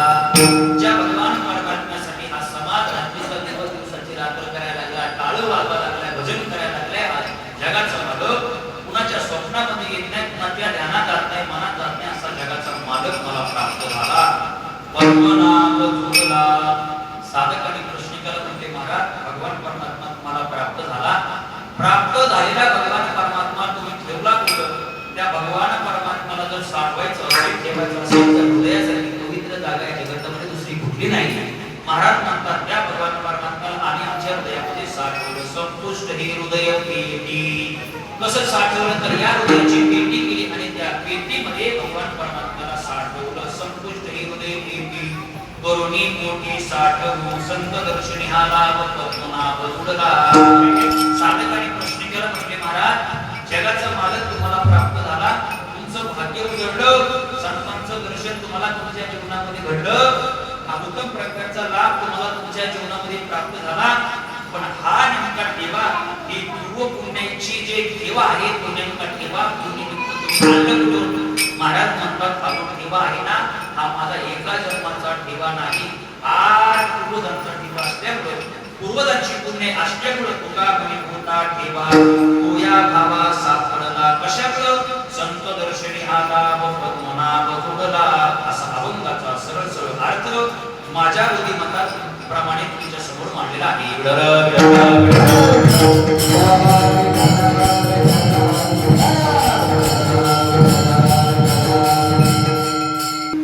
ज्या भगवान परमात्म्यासाठी हा समाज रात्रीचा दिवस दिवसाची रात्र करायला लागला, टाळं वाजवा लागलाय, भजन करायला लागलाय, हा जगाचा मालक कुणाच्या स्वप्नामध्ये येत नाही, कुणाच्या ध्यानात जात नाही, मनात जात नाही, असा जगाचा मालक मला प्राप्त झाला. पद्मनाभ तुळला. साधकाने प्रश्न केला, म्हणजे महाराज भगवान परमात्मा मला प्राप्त झाला, प्राप्त झालेला भगवान परमात्मा तुम्ही ठेवला कुठं. त्या भगवान परमात्म्याला जर साठवायचं असेल, ठेवायचं असेल तर हृदयासारखी पवित्र जागा या जगामध्ये दुसरी कुठली नाही. महाराज म्हणतात त्या भगवान परमात्म्याला आम्ही आमच्या हृदयामध्ये साठवलं. संतुष्ट ही हृदय पेटी. कसं साठवलं तर या हृदयाची पेटी केली आणि त्या पेटीमध्ये भगवान परमात्म्याला साठवलं. संतुष्ट ही हृदय पेटी करुणी मोठी साठवू. संत दर्शनी हा लाभ पद्मनाभ तुळला. साधकाने प्रश्न केला, म्हणजे महाराज जगाचा मालक तुम्हाला प्राप्त झाला, तुमचं भाग्य उजळलं, संतांचं दर्शन तुम्हाला तुमच्या जीवनामध्ये घडलं, हा उत्तम प्रकारचा लाभ तुम्हाला तुमच्या जीवनामध्ये प्राप्त झाला. पण हा नेमका ठेवा, ही पूर्व पुण्याची जे ठेवा आहे तो नेमका ठेवा महाराज म्हणतात हा ठेवा आहे ना, हा माझा एका जन्माचा ठेवा नाही, हा पूर्वजांचा ठेवा असल्यामुळे पूर्वजांची पुण्य असल्यामुळे तुका म्हणे होता ठेवा होया भावा सापडला. कशामुळं संत दर्शनी हा लाभ पद्मनाभ तुळला. असा अभंगाचा सरळ सरळ अर्थ माझ्या बुद्धिमत्ता प्रमाणे तुमच्या समोर मांडलेला आहे.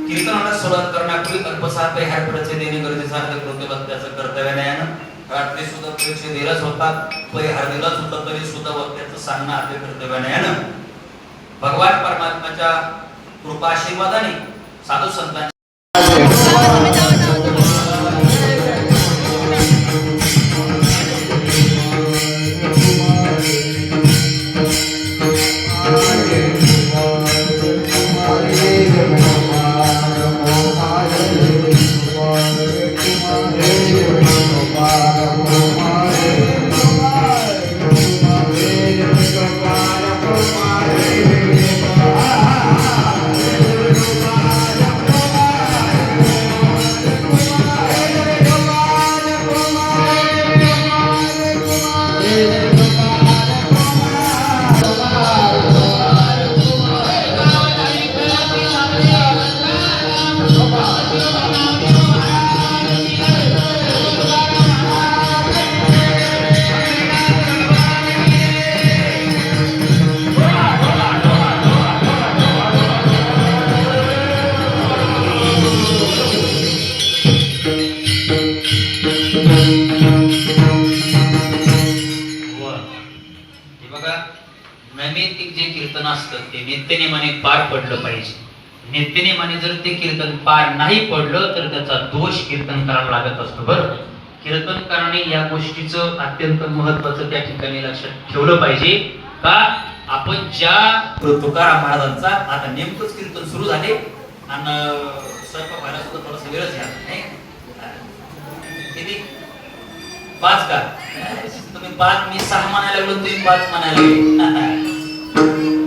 कीर्तनाला सुरुवात करण्यापूर्वी अल्पसार ह्या परिचय देणे गरजेचं आहे. वक्त्याचं कर्तव्य नाही. रात्री सुद्धा परिचय दिलाच होता, परिहार दिलाच होता, तरी सुद्धा वक्त्याचं सांगणं आपले कर्तव्य नाही. भगवान परमात्म्याच्या कृपा आशीर्वादाने साधू संतांच्या नित्यनेमाने पार पडलं पाहिजे. नित्यनेमाने जर ते कीर्तन पार नाही पडलं तर त्याचा दोष कीर्तन करायला लागत असतो. बरं, कीर्तन करणे या गोष्टीचं अत्यंत महत्वाचं त्या ठिकाणी लक्षात ठेवलं पाहिजे. का आपण ज्या तुकाराम महाराजांचा आता नेमकंच कीर्तन सुरू झाले आणि स्वयंपाक व्हायला सुद्धा थोडासा वेळच घ्या नाही. किती 5 का तुम्ही 5 मी 6 म्हणायला लागलो, तुम्ही 5 म्हणायला लागले.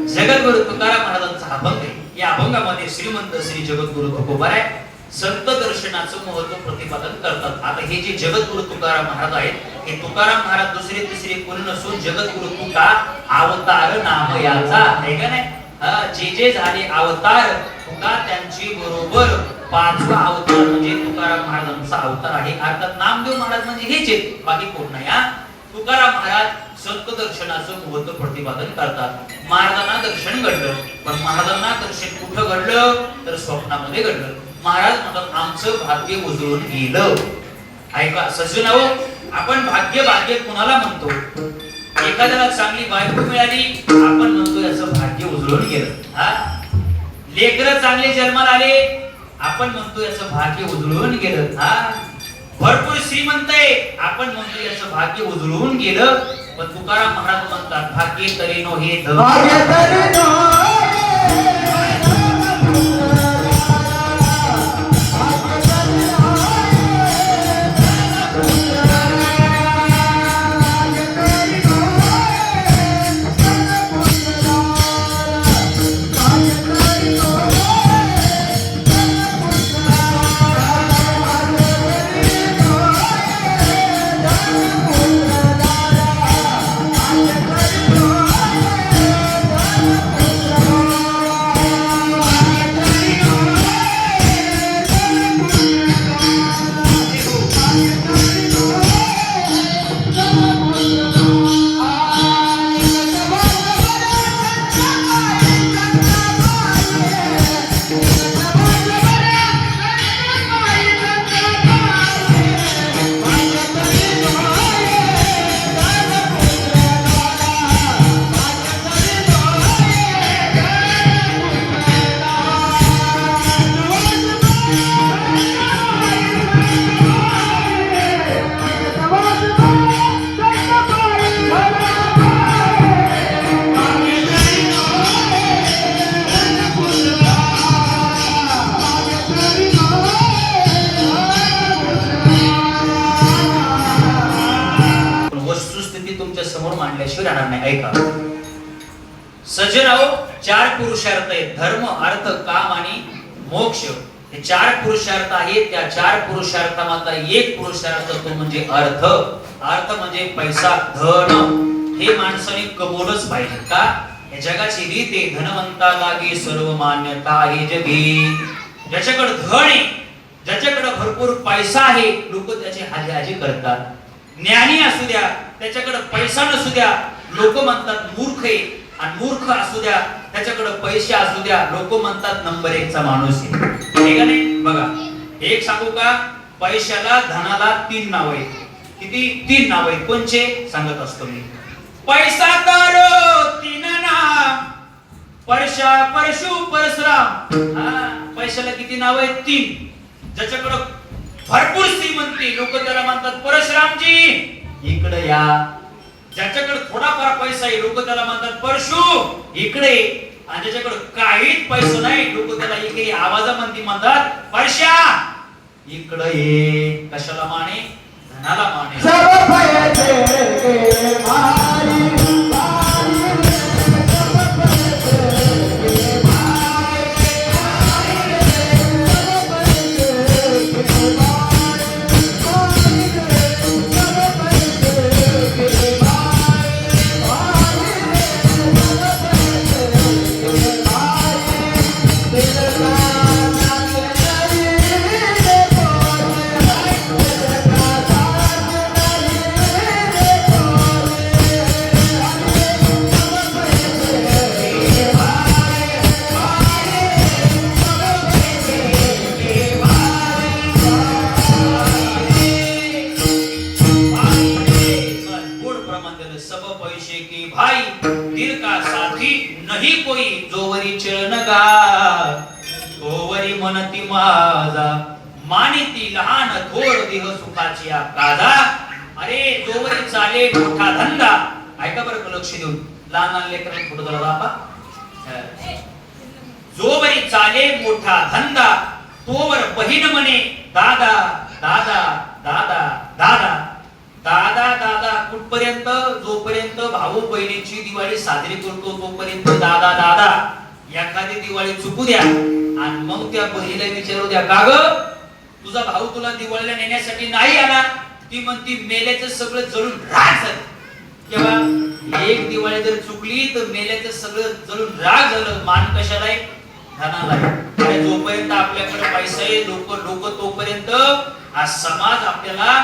जगद्गुरु तुकाराम महाराजांचा अभंग आहे. या अभंगामध्ये श्रीमंत श्री जगद्गुरु तुकोबा संत दर्शनाचं महत्व प्रतिपादन करतात. आता हे जे जगद्गुरु तुकाराम महाराज आहेत, हे तुकाराम महाराज दुसरे तिसरे कोणी नसून जगद्गुरु तुका अवतार नाम याचा आहे का नाही. जे जे झाले अवतार तुका त्यांची बरोबर पाचवा अवतार म्हणजे तुकाराम महाराजांचा अवतार आहे. अर्थात नामदेव महाराज म्हणजे हेच आहेत, बाकी कोण नाही. तुकाराम महाराज संत दर्शनाचं महत्व प्रतिपादन करतात. महाराजांना दर्शन घडलं, पण महाराजांना दर्शन कुठं घडलं तर स्वप्नामध्ये घडलं. महाराज म्हणतात आमचं भाग्य उजळून गेलं. ऐका सज्जनाओ, आपण भाग्य भाग्य कुणाला म्हणतो? एखाद्याला चांगली बायको मिळाली आपण म्हणतो याचं भाग्य उजळून गेलं. लेकरं चांगले जन्माला आले आपण म्हणतो याचं भाग्य उजळून गेलं. भरपूर श्रीमंत आहे आपण म्हणतो याचं भाग्य उजळून गेलं. पण तुकाराम महाराज म्हणतात भाग्य तरी नो हे सज्जनाओ, चार पुरुषार्थ आहेत, धर्म अर्थ काम आणि मोक्ष. हे चार पुरुषार्थ आहेत. त्या चार पुरुषार्थामधला एक पुरुषार्थ तो म्हणजे अर्थ. अर्थ म्हणजे पैसा, धन. हे माणसाने कमवलंच पाहिजे. का? या जगाची रीत आहे धनवंता लागे सर्व मान्यता हे जगी. ज्याच्याकडे धन आहे, ज्याच्याकडे भरपूर पैसा आहे, लोक त्याची हाजी हाजी करतात. ज्ञानी असू द्या, त्याच्याकडे पैसा नसू द्या, लोक म्हणतात मूर्ख आहे. आणि मूर्ख असू द्या, त्याच्याकडे पैसे असू द्या, लोक म्हणतात नंबर 1 चा माणूस आहे. ठीक आहे नाही? बघा, एक सांगू का, पैशाला धनाला 3 नाव आहेत. किती? 3 नाव आहेत. कोणचे सांगत असतो मी. पैसा तर 3 नाम, परशा परशु परशुराम. पैशाला किती नाव आहेत? 3. ज्याच्याकडे भरपूर श्रीमंती, लोक त्याला म्हणतात परशुरामजी इकडे या. ज्याच्याकडे थोडाफार पैसा आहे, लोक त्याला म्हणतात परशु इकडे. आणि ज्याच्याकडे काहीच पैसा नाही, लोक त्याला इकडे आवाजामध्ये म्हणतात परशा इकडे ये. कशाला माने? धनाला माने. म्हणती माझा मानिती लहान थोर देह सुखाची काजा. अरे जोवरी चाले मोठा धंदा. ऐका बरं लक्ष देऊन, लहान लहान लेकरांना फोटो झाला बापा. जोवरी चाले मोठा धंदा, तोवर बहीण म्हणे दादा दादा दादा दादा दादा दादा. कुठपर्यंत? जोपर्यंत भाऊ बहिणीची दिवाळी साजरी करतो तोपर्यंत दादा दादा. एखादी दिवाळी चुकू द्या आणि मग त्या बहिणीला विचारू द्या, का ग तुझा भाऊ तुला दिवाळीला नेण्यासाठी नाही आला? ती म्हणती मेल्याचं सगळं जळून राख झालं. तेव्हा एक दिवाळी जर चुकली तर मेल्याचं सगळं जळून राख झालं. मान कशाला आहे? धनाला आहे. आणि जोपर्यंत आपल्याकडे पैसा आहे, लोक तोपर्यंत हा समाज आपल्याला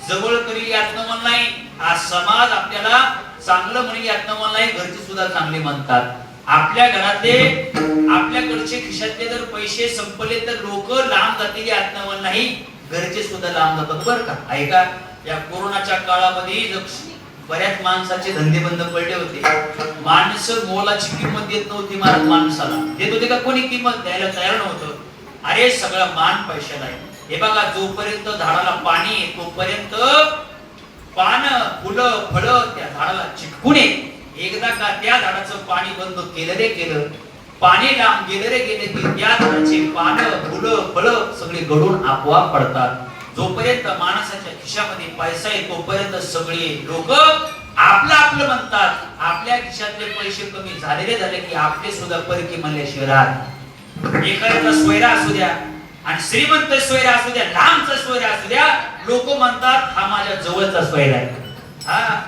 जवळ करी यातनं म्हण नाही, हा समाज आपल्याला चांगलं म्हणे यातनं म्हण नाही, घरचे सुद्धा चांगले म्हणतात. आपल्या घरातले आपल्याकडचे खिशातले जर पैसे संपले तर लोक लांब जातील यातनं म्हण नाही, घरचे सुद्धा लांब जातात. बरं का? ऐका, या कोरोनाच्या काळामध्ये बऱ्याच माणसाचे धंदे बंद पडले होते. माणसं मोलाची किंमत देत नव्हती. महाराज माणसाला देत होते का? कोणी किंमत द्यायला तयार नव्हतं. अरे सगळा मान पैशाला आहे. हे बघा, जोपर्यंत झाडाला पाणी आहे तोपर्यंत पान, फुलं, फळं त्या झाडाला चिटकून येत. एकदा का त्या झाडाचं पाणी बंद केलं रे केलं, पाणी लांब गेलं रे गेले की त्या झाडाचे पानं, फुलं, फळं सगळे गळून आपोआप पडतात. जोपर्यंत माणसाच्या खिशामध्ये पैसा आहे तोपर्यंत सगळे लोक आपलं आपलं म्हणतात. आपल्या खिशातले पैसे कमी झाले की आपले सुद्धा परकी म्हणल्याशिवाय राहत. एखाद्याचा सोयरा असू द्या आणि श्रीमंत सोयरा असू द्या, लांबचा सोयरा असू द्या, लोक म्हणतात हा माझ्या जवळचा सोयरा आहे. हा,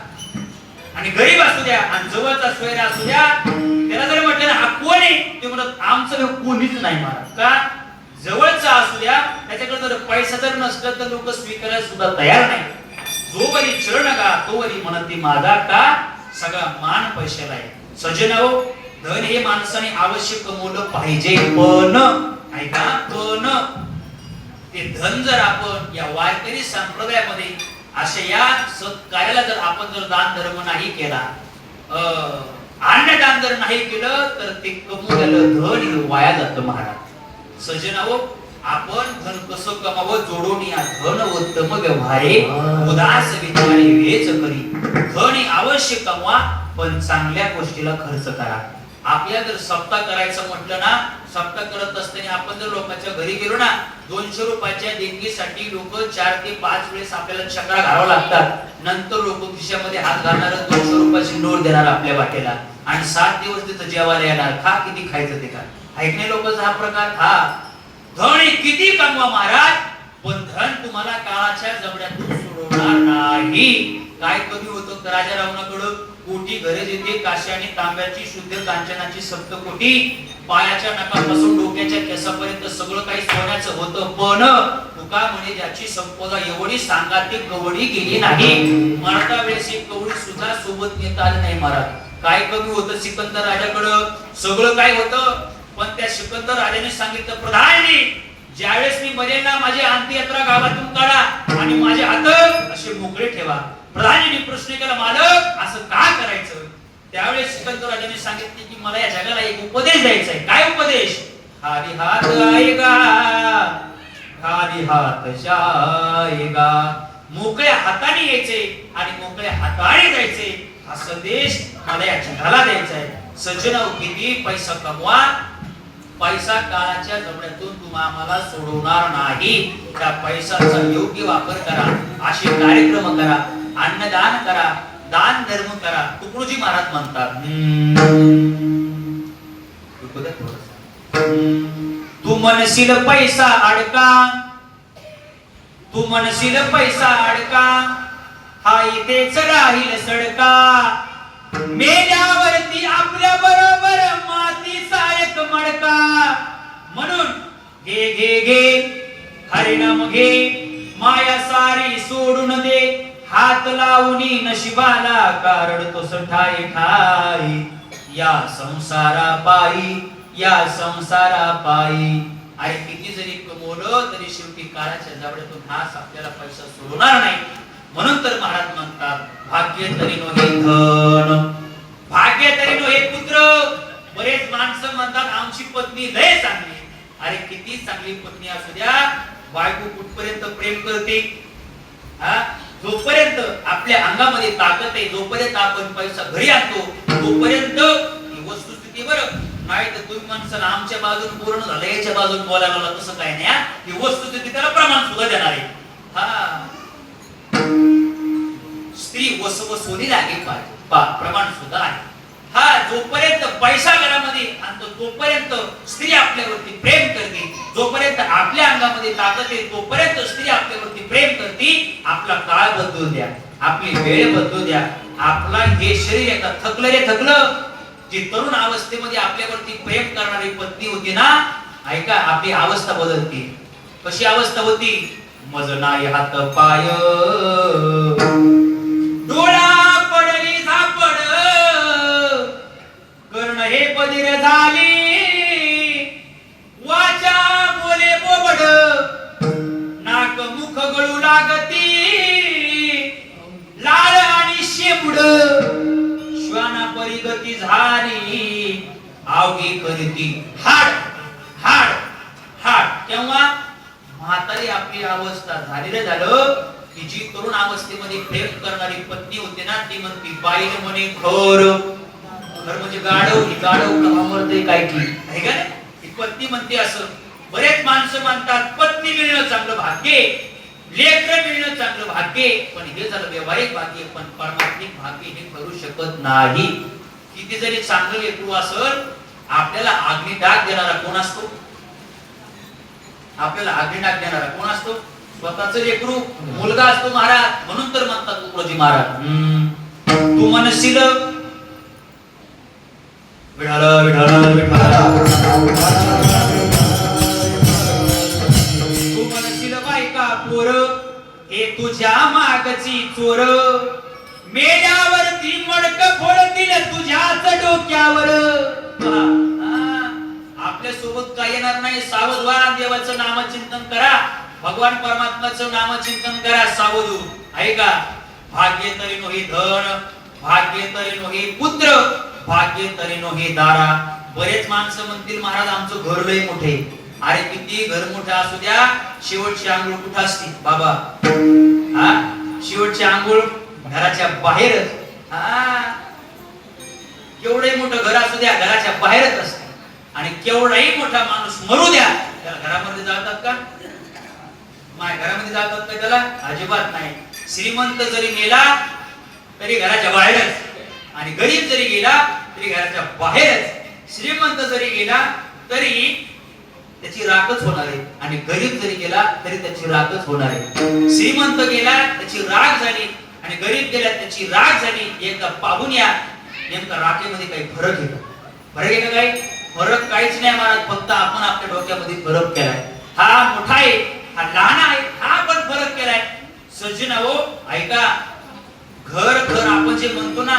आणि गरीब असू द्या आणि जवळचा सोयरा असू द्या, त्याला जर म्हटलं ना हा कोण आहे, ते म्हणत आमचं कोणीच नाही. महाराज का? जवळचा असू द्या, त्याच्याकडे जर पैसा जर नसला तर लोक स्वीकारायला सुद्धा तयार नाही. जोवरी चरण का तोवरी म्हणती माझा का, सगळा मान पैशाला आहे. सज्जनाओ, धन हे माणसाने आवश्यक कमवलं पाहिजे, पण ऐका, पण ते धन जर आपण या वारकरी संप्रदायामध्ये अशा या सत्कार्याला जर आपण जर दान धर्म नाही केला, अन्नदान जर नाही केलं तर ते कमवलेलं धन हे वाया जातं. महाराज सज्जनाओ, आपण धन कसं कमावं? जोडून या धन उत्तम व्यवहारे उदास विचारे वेच करी. धन हे अवश्य कमवा, पण चांगल्या गोष्टीला खर्च करा. आपल्या जर सप्ताह करायचं म्हटलं ना, सप्ताह करत असताना आपण जर लोकांच्या घरी गेलो ना, 200 रुपयाच्या देणगीसाठी लोक 4 ते 5 वेळेस आपल्याला चक्रा घालावं लागतात. नंतर लोक खिशामध्ये हात घालणार, 200 रुपयाची नोट देणार आपल्या वाटेला आणि 7 दिवस तिथं जेवायला येणार. खा, किती खायचं ते का? ऐकणे लोकांचा हा प्रकार. हा, धन किती कमवा महाराज, पण धन तुम्हाला काळाच्या जबड्यातून सोडवणार नाही. काय कमी होतं? राजा रावणाकडं कोटी घरे येते, काशी आणि तांब्याची शुद्ध कांचनाची सप्तकोटी, पायाच्या नखापासून डोक्याच्या केसापर्यंत सगळं काही सोन्याचं होतं. पण तुका म्हणे ज्याची संपदा एवढी सांगाती कवडी गेली नाही, मरता वेळेस एक कवडी सुद्धा सोबत नेता आली नाही. महाराज काय कमी होतं? सिकंदर राजाकडं सगळं काय होतं, पण त्या सिकंदर राजाने सांगितलं, प्रधानजी ज्यावेळेस मी मरेन ना, माझी अंत्ययात्रा गावातून काढा आणि माझे हात असे मोकळे ठेवा. प्रधानजींनी प्रश्न केला, मालक असं का करायचं? त्यावेळेस सिकंदर राजाने सांगितले की मला या जगाला एक उपदेश द्यायचा आहे. काय उपदेश? खाली हात आएगा, खाली हात जाएगा. मोकळ्या हाताने यायचे आणि मोकळ्या हाताने जायचे, हा संदेश मला या जगाला द्यायचा आहे. सज्जनो, किती पैसा कमवा, पैसा काळाच्या जबड्यातून तुम्हाला सोडवणार नाही. त्या पैशाचा योग्य वापर करा, असे कार्यक्रम करा, अन्नदान करा, दान धर्म करा. तुकडोजी महाराज म्हणतात, तू म्हणशील पैसा अडका, तू म्हणशील पैसा अडका, हा इथेच राहील सडका. मेल्यावरती आपल्या बरोबर मातीचा एक मडका. म्हणून घे घे घे हरिनाम घे, माया सारी सोडून दे, हात लावूनी नशिबाला कारडतोस ठाई ठाई. या संसारा पायी, या संसारा पायी. आणि किती जरी कमवलं तरी शेवटी काळाच्या जबड्यातून हाच आपल्याला पैसा सोडणार नाही. म्हणून तर महाराज म्हणतात, भाग्य तरी नो हे धन, भाग्य तरी नो हे पुत्र. बरेच माणसं म्हणतात आमची पत्नी लय चांगली. अरे किती चांगली पत्नी असू द्या, बायको कुठपर्यंत प्रेम करते? जोपर्यंत आपल्या अंगामध्ये ताकद आहे, जोपर्यंत आपण पैसा घरी आणतो तोपर्यंत ही वस्तुस्थिती. बरं नाही तर तुम्ही माणसाला आमच्या बाजून पूर्ण झालं, याच्या बाजून बोलायला लागला, तसं काय नाही. ही वस्तुस्थिती त्याला प्रमाण सुद्धा देणार आहे. हा, स्त्री वसव सोनी लागेल पाहिजे, प्रमाण सुद्धा आहे. हा, जोपर्यंत पैसा घरामध्ये आणतो जोपर्यंत स्त्री आपल्यावरती प्रेम करते, जोपर्यंत आपल्या अंगामध्ये ताकद आहे तोपर्यंत स्त्री आपल्यावरती प्रेम करते. आपला काळ बदलू द्या, आपली वेळ बदलू द्या, आपला हे शरीर एकदा थकलं रे थकलं. जी तरुण अवस्थेमध्ये आपल्यावरती प्रेम करणारी पत्नी होती ना, ऐका आपली अवस्था बदलते. कशी अवस्था होती? मज नाही हात पाय, डोळा पडली झापड, कर्ण हे बधीर झाली, वाचा बोले बोबड, नाक मुख गळू लागती, लाळ आणि शेपुड, श्वाना परिगती झाली, आवगी करती हाड हाड हाड. तेव्हा म्हातारी आपली अवस्था झाली रे झालं की जी तरुण अवस्थेमध्ये प्रेम करणारी पत्नी होती ना, ती म्हणती बाईने म्हणे घर, घर म्हणजे गाढव, ही गाढव अमरते काय की आहे का नाही. ही पत्नी म्हणते असं. बरेच माणसं म्हणतात पत्नी मिळणं चांगलं भाग्य, लेकर मिळणं चांगलं भाग्य, पण हे झालं व्यवहारिक भाग्य, पण परमात्मिक भाग्य हे करू शकत नाही. किती जरी चांगलं लेकरू असेल, आपल्याला अग्निडाग देणारा कोण असतो? आपल्याला अग्निडाग देणारा कोण असतो? स्वतःच लेकरू, मुलगा असतो महाराज. म्हणून तर म्हणतात तुकडोजी महाराज, तू म्हणशील विठाल विठाल विठाल, तू म्हणशील बायका पोर हे तुझ्या मागची चोर, मेल्यावरती मडक फोडतील तुझ्याच डोक्यावर. आपल्या सोबत काय येणार नाही, सावध व्हा. देवाचं नामचिंतन करा, भगवान परमात्म्याचं नामचिंतन करा, सावध हो. आहे का? भाग्य तरी नोही धन, भाग्य तरी नोही पुत्र, भाग्य तरी नोही दारा. बरेच माणसं म्हणतील महाराज आमचं घर लय मोठे. अरे किती घर मोठं असू द्या, शेवटची आंघोळ कुठं असते बाबा? शेवटची आंघोळ घराच्या बाहेरच. केवढंही मोठं घर असू द्या, घराच्या बाहेरच असते. आणि केवढाही मोठा माणूस मरू द्या, त्याला घरामध्ये जातात का? घरामध्ये जातात का त्याला? अजिबात नाही. श्रीमंत जरी गेला तरी घराच्या बाहेरच, आणि गरीब जरी गेला तरी घराच्या बाहेरच. श्रीमंत जरी गेला तरी त्याची राखच होणार आहे, आणि गरीब जरी गेला तरी त्याची राखच होणार आहे. श्रीमंत गेला त्याची राख झाली, आणि गरीब गेला त्याची राख झाली. एकदा पाहून या नेमका राखेमध्ये काही फरक आहे का? फरक आहे का? काही फरक काहीच नाही महाराज. फक्त आपण आपल्या डोक्यामध्ये फरक केलाय. हा मोठा आहे, हा लहान आहे, हा पण फरक केलाय. सज्जनाओ ऐका, घर घर आपण जे म्हणतो ना,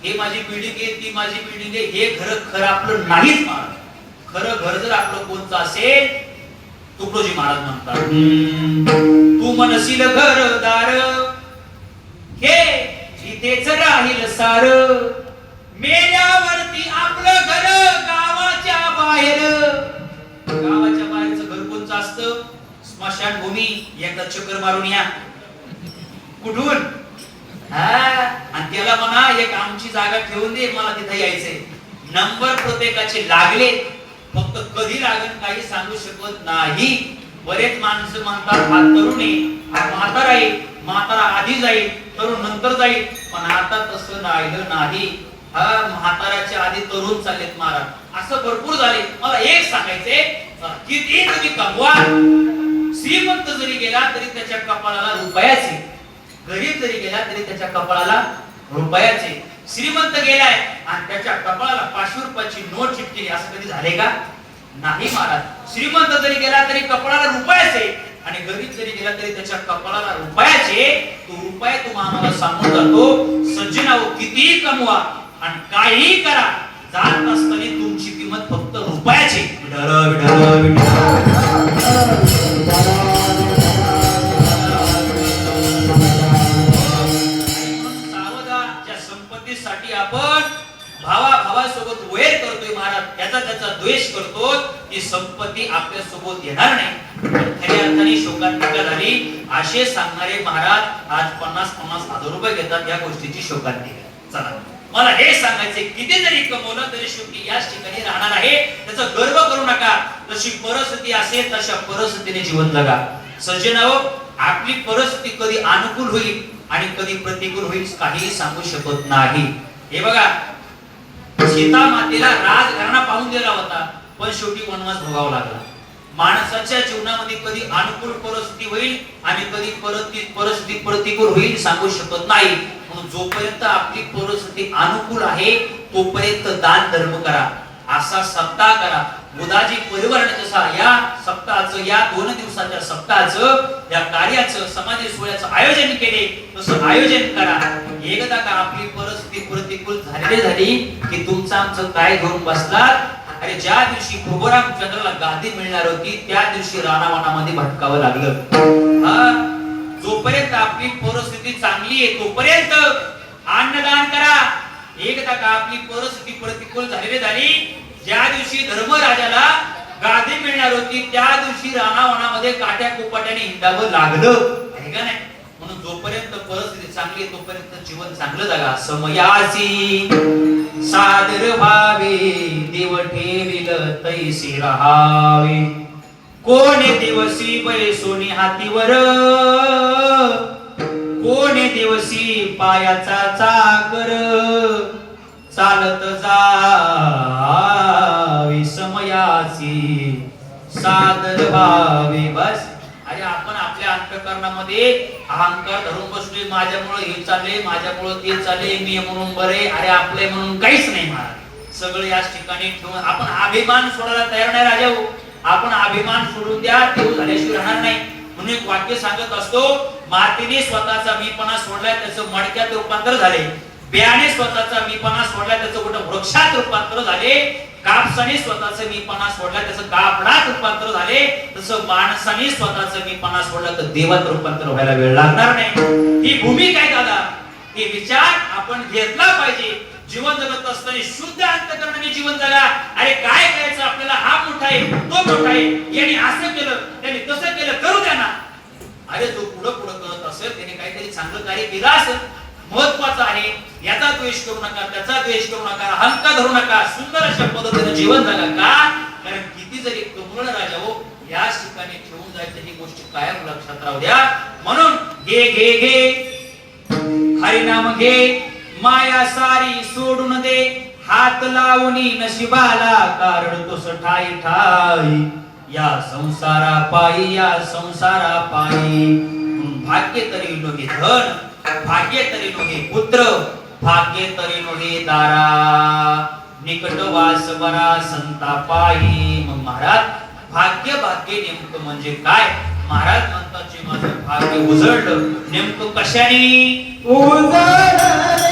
हे माझी बिल्डिंग आहे, ती माझी बिल्डिंग आहे, हे घर खरं आपलं नाहीच महाराज. खरं घर जर आपलं कोणतं असेल, तुकडोजी महाराज म्हणतात, तू म्हणशील घरदार हे इथेच राहील सार, मेल्यावरती आपलं घर गावाच्या बाहेर. गावाच्या बाहेरचं घर कोणतं असतं? स्मशानभूमी. एकदा चक्कर मारून या. कुठून? आणि त्याला म्हणा एक आमची जागा ठेवून दे, मला तिथे यायचंय. नंबर प्रत्येकाचे लागले, फक्त कधी लागेल काही सांगू शकत नाही. बरेच माणसं म्हणतात हा तरुण आहे, हा म्हातारा आहे, म्हातारा आधी जाईल, तरुण नंतर जाईल. पण आता तसं राहिलं नाही. हा म्हाताऱ्याच्या आधी तरुण चाललेत महाराज. असं भरपूर झाले. मला एक सांगायचंय, किती तुम्ही कमवा, श्रीमंत जरी गेला तरी त्याच्या कपाळाला रुपयाचे, गरीब जरी गेला तरी त्याच्या कपाळाला रुपयाचे. श्रीमंत गेलाय आणि त्याच्या कपाळाला 500 रुपयाची नोट चिटकेली, असं कधी झाले का? नाही महाराज. श्रीमंत जरी गेला तरी कपाळाला रुपयाचे, आणि गरीब जरी गेला तरी त्याच्या कपाळाला रुपयाचे. तो रुपया तुम्हाला आम्हाला सांगून जातो, सज्जनाओ कितीही कमवा आणि काहीही करा, जात नसताना तुमची किंमत फक्त रुपयाची. विठाल विठाल विठाल. संपत्तीसाठी आपण भावासोबत वैर करतोय महाराज, त्याचा द्वेष करतो, ती संपत्ती आपल्या सोबत येणार नाही. खऱ्या अर्थाने शोकांतिका झाली. असे सांगणारे महाराज आज 50-50 हजार रुपये घेतात या गोष्टीची शोकांतिका. चला मला हे सांगायचे, किती जरी कमवलं तरी शेवटी याच ठिकाणी राहणार आहे. त्याचा गर्व करू नका. जशी परिस्थिती असेल तशा परिस्थितीने जीवन जगा. सज्जनाओ आपली परिस्थिती कधी अनुकूल होईल आणि कधी प्रतिकूल होईल काही सांगू शकत नाही. हे बघा, सीता मातेला राजघराणा वाहून गेला होता, पण शेवटी वनवास भोगावा लागला. माणसाच्या जीवनामध्ये कधी अनुकूल परिस्थिती होईल आणि कधी परिस्थिती प्रतिकूल होईल सांगू शकत नाही. म्हणून जोपर्यंत आपली परिस्थिती अनुकूल आहे तोपर्यंत दान धर्म करा, असा सप्ताह करा. बुधाजी परिवाराने जसा या सप्ताहाचं, या 2 दिवसाच्या सप्ताहाचं, या कार्याचं, समाधी सोहळ्याचं आयोजन केले, तसं आयोजन करा. एकदा का आपली परिस्थिती प्रतिकूल झाली की तुमचं आमचं काय घेऊन बसलात. अरे ज्या दिवशी प्रभुरामचंद्राला गादी मिळणार होती त्या दिवशी रानावनामध्ये भटकावं लागलं. जोपर्यंत आपली परिस्थिती चांगली आहे तोपर्यंत अन्नदान करा. एकदा का आपली परिस्थिती प्रतिकूल झाली, ज्या दिवशी धर्मराजाला गादी मिळणार होती त्या दिवशी रानावनामध्ये काट्या कुपाट्याने हिंडावं लागलं, आहे का नाही. म्हणून जोपर्यंत परिस्थिती चांगली आहे तोपर्यंत जीवन चांगलं जगा. समयासी सादर भावे देव ठेविल तैसी रहावे, कोणे दिवसी बैसोनी हातीवर, कोणे दिवसी पायाचा चाकर, चालत जावी समयासी सादर भावे. बस. अरे आपण आपल्या अंतःकरणामध्ये अहंकार धरून बसलोय, माझ्यामुळे हे चालले, माझ्यामुळे ते चालले, मी म्हणून बरे, अरे आपले म्हणून काहीच नाही महाराज. सगळं याच ठिकाणी ठेवून आपण अभिमान सोडायला तयार नाही राजा हो. आपण अभिमान सोडून द्या, तेव्हा झाल्याशिवाय राहणार नाही. म्हणून एक वाक्य सांगत असतो, मातीने स्वतःचा मीपणा सोडलाय त्याचं मडक्यात रूपांतर झाले, बियाणे स्वतःचा मीपणा सोडलाय त्याचं कुठं वृक्षात रूपांतर झाले, कापसाने स्वतःचा मीपणा सोडला त्याचं कापडात रूपांतर झाले, तसं माणसाने स्वतःचा मीपणा सोडला तर देवात रूपांतर व्हायला वेळ लागणार नाही. ही भूमिका आहे दादा. हे विचार आपण घेतला पाहिजे. जीवन जगत असताना शुद्ध अंतःकरणाने जीवन जगा. अरे काय करायचं आपल्याला, हा मोठा आहे तो मोठा आहे, याने असं केलं त्याने तसं केलं, करू द्या ना. अरे जो पुढं करत असेल त्याने काहीतरी चांगलं कार्य केलं असेल, महत्वाचं आहे. याचा द्वेष करू नका, त्याचा द्वेष करू नका, अहंकार धरू नका, सुंदर अशा पद्धतीने जीवन जगा. का? कारण किती जरी कमळ राजा हो या ठिकाणी ठेवून जायचं, ही गोष्ट कायम लक्षात राहू द्या. म्हणून घे घे घे हरिनाम घे, माया सारी सोडून दे, हात लावणी नशिबाला कारण तोस ठाई ठाई, या संसारा पायी, या संसारा पायी. भाग्य तरी नोहे धन, भाग्य तरी नोहे पुत्र, भाग्य तरी नोहे दारा, निकट वास बरा संतापायी. मग महाराज भाग्य भाग्य नेमकं म्हणजे काय? महाराज म्हणतात जे माझं भाग्य उजळलं नेमकं कशाने उजळलं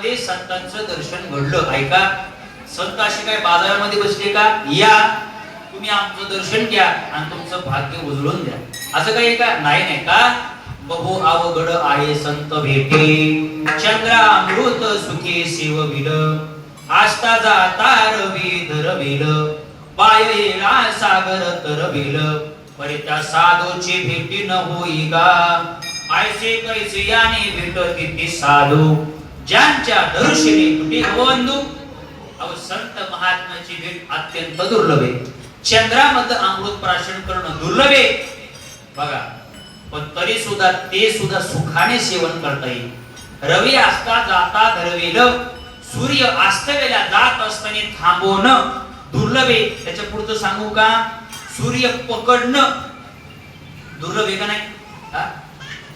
रे संतांचं दर्शन घडलं. ऐका, संत असे काय बाजारामध्ये बसले का? या तुम्ही आमचं दर्शन घ्या आणि तुमचं भाग्य उजळून द्या, असं काही का? नाही नाही. का? बहु अवघड आहे संत भेटे, चंद्रामृत सुखे शिव विल, आस्था जाता रवी धरविल, पायला सागर तरविल, परे त्या साधूची भेटी न होई गा, ऐसे कैसे याने भेट किती साधू, ज्यांच्या दर्शनी तुटे बंधू. अहो संत महात्म्याची भेट अत्यंत दुर्लभ आहे. चंद्रामध्ये अमृत प्राशन करणं दुर्लभ आहे बघा, पण तरी सुद्धा ते सुद्धा सुखाने सेवन करता येईल. रवी असता जाता धरवेल, सूर्य अस्तवेला जात असताना थांबवणं दुर्लभ आहे. त्याच्या पुढचं सांगू का, सूर्य पकडणं दुर्लभ आहे का नाही?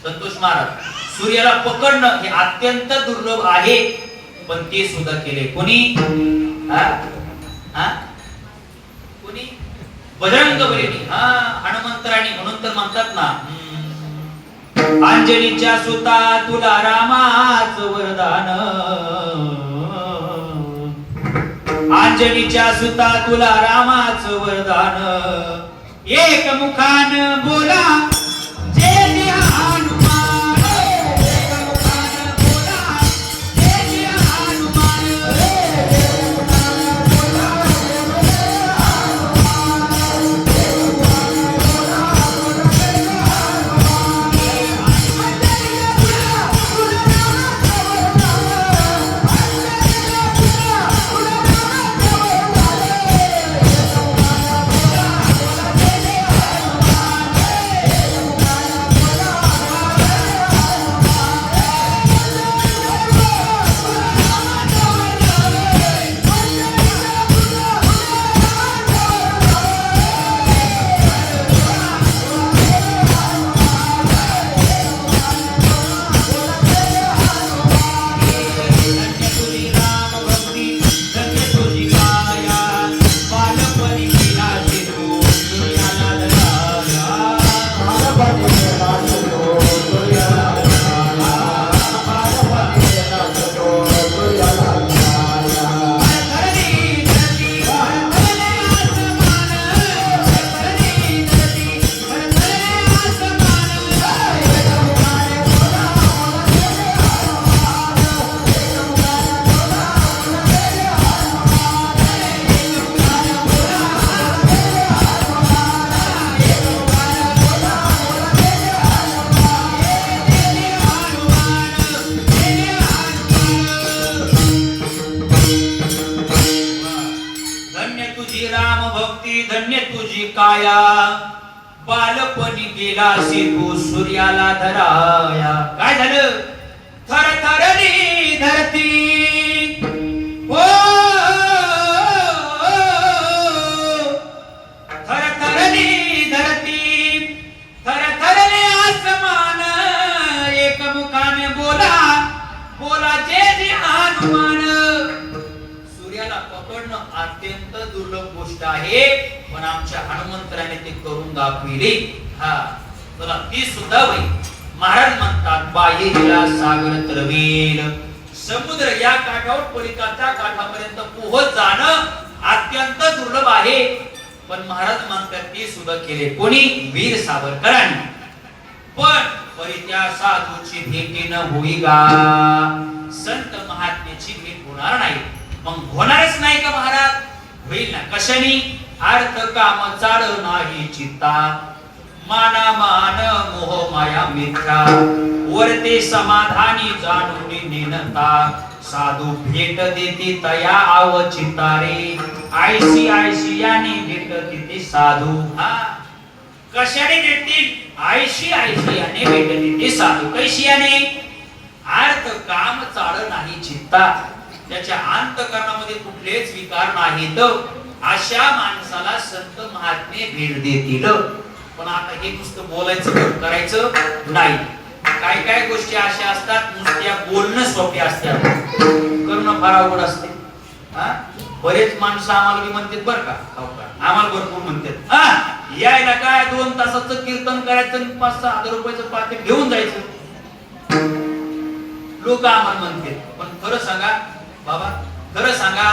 संतोष महाराज, सूर्याला पकडणं हे अत्यंत दुर्लभ आहे, पण ते सुद्धा केले कोणी? कोणी? बजरंग बलीनी, हनुमंतराणी. म्हणून तर म्हणतात ना, अंजनीच्या सुता तुला रामाच वरदान, अंजनीच्या सुता तुला रामाच वरदान, एक मुखान बोला जय जय हनुमान, एक मुखान बोला जय जय हनुमान, एक मुखान बोला काया, बालपणी गेलासी तू सूर्याला धराया. काय झालं? थरथरली धरती, ओ थरथरली धरती, थरथरले आसमान, एक मुखाने बोला बोला जय जय हनुमान. सूर्याला पकडणं अत्यंत दुर्लभ गोष्ट आहे, पण आमच्या हनुमंतराने ते करून दाखविले. चला ती सुद्धा होईल. महाराज म्हणतात, बाहेरीला सागर तरवेल, समुद्र या काठावर पलीकडच्या काठापर्यंत पोहोच जाणं अत्यंत दुर्लभ आहे, पण महाराज म्हणतात ते सुद्धा केले कोणी? वीर सावरकरांनी. पण परित्या साधूची भेटी न होई गा, संत महात्म्याची भेट होणार नाही. मग होणारच नाही का महाराज? होईल ना. कशाने? अर्थ काम चाड नाही चित्ता, माना मान मोह माया मित्रा, वरते समाधानी जाणून नेनता, साधू भेट देती तया आव चित्तारे, आयशी आयशी याने भेट देते साधू. कशाने भेटतील? आयशी आयशी याने भेट देते साधू. कैशी याने? अर्थ काम चाड नाही चित्ता, त्याच्या अंतःकरणामध्ये कुठलेच विकार नाहीत, अशा माणसाला संत महात्मे भेट देतील. पण आता हे नुसतं बोलायचं करायचं नाही. काय काय गोष्टी अशा असतात नुसत्या बोलणं सोपे असतात, करणं फार अवघड असते. बरेच माणसं आम्हाला बी म्हणतात बरं का, आम्हाला भरपूर म्हणतात यायला काय 2 तासाचं कीर्तन करायचं, 5-6 हजार रुपयाचं पाकिट घेऊन जायचं. लोक आम्हाला म्हणतात, पण खरं सांगा बाबा, खरं सांगा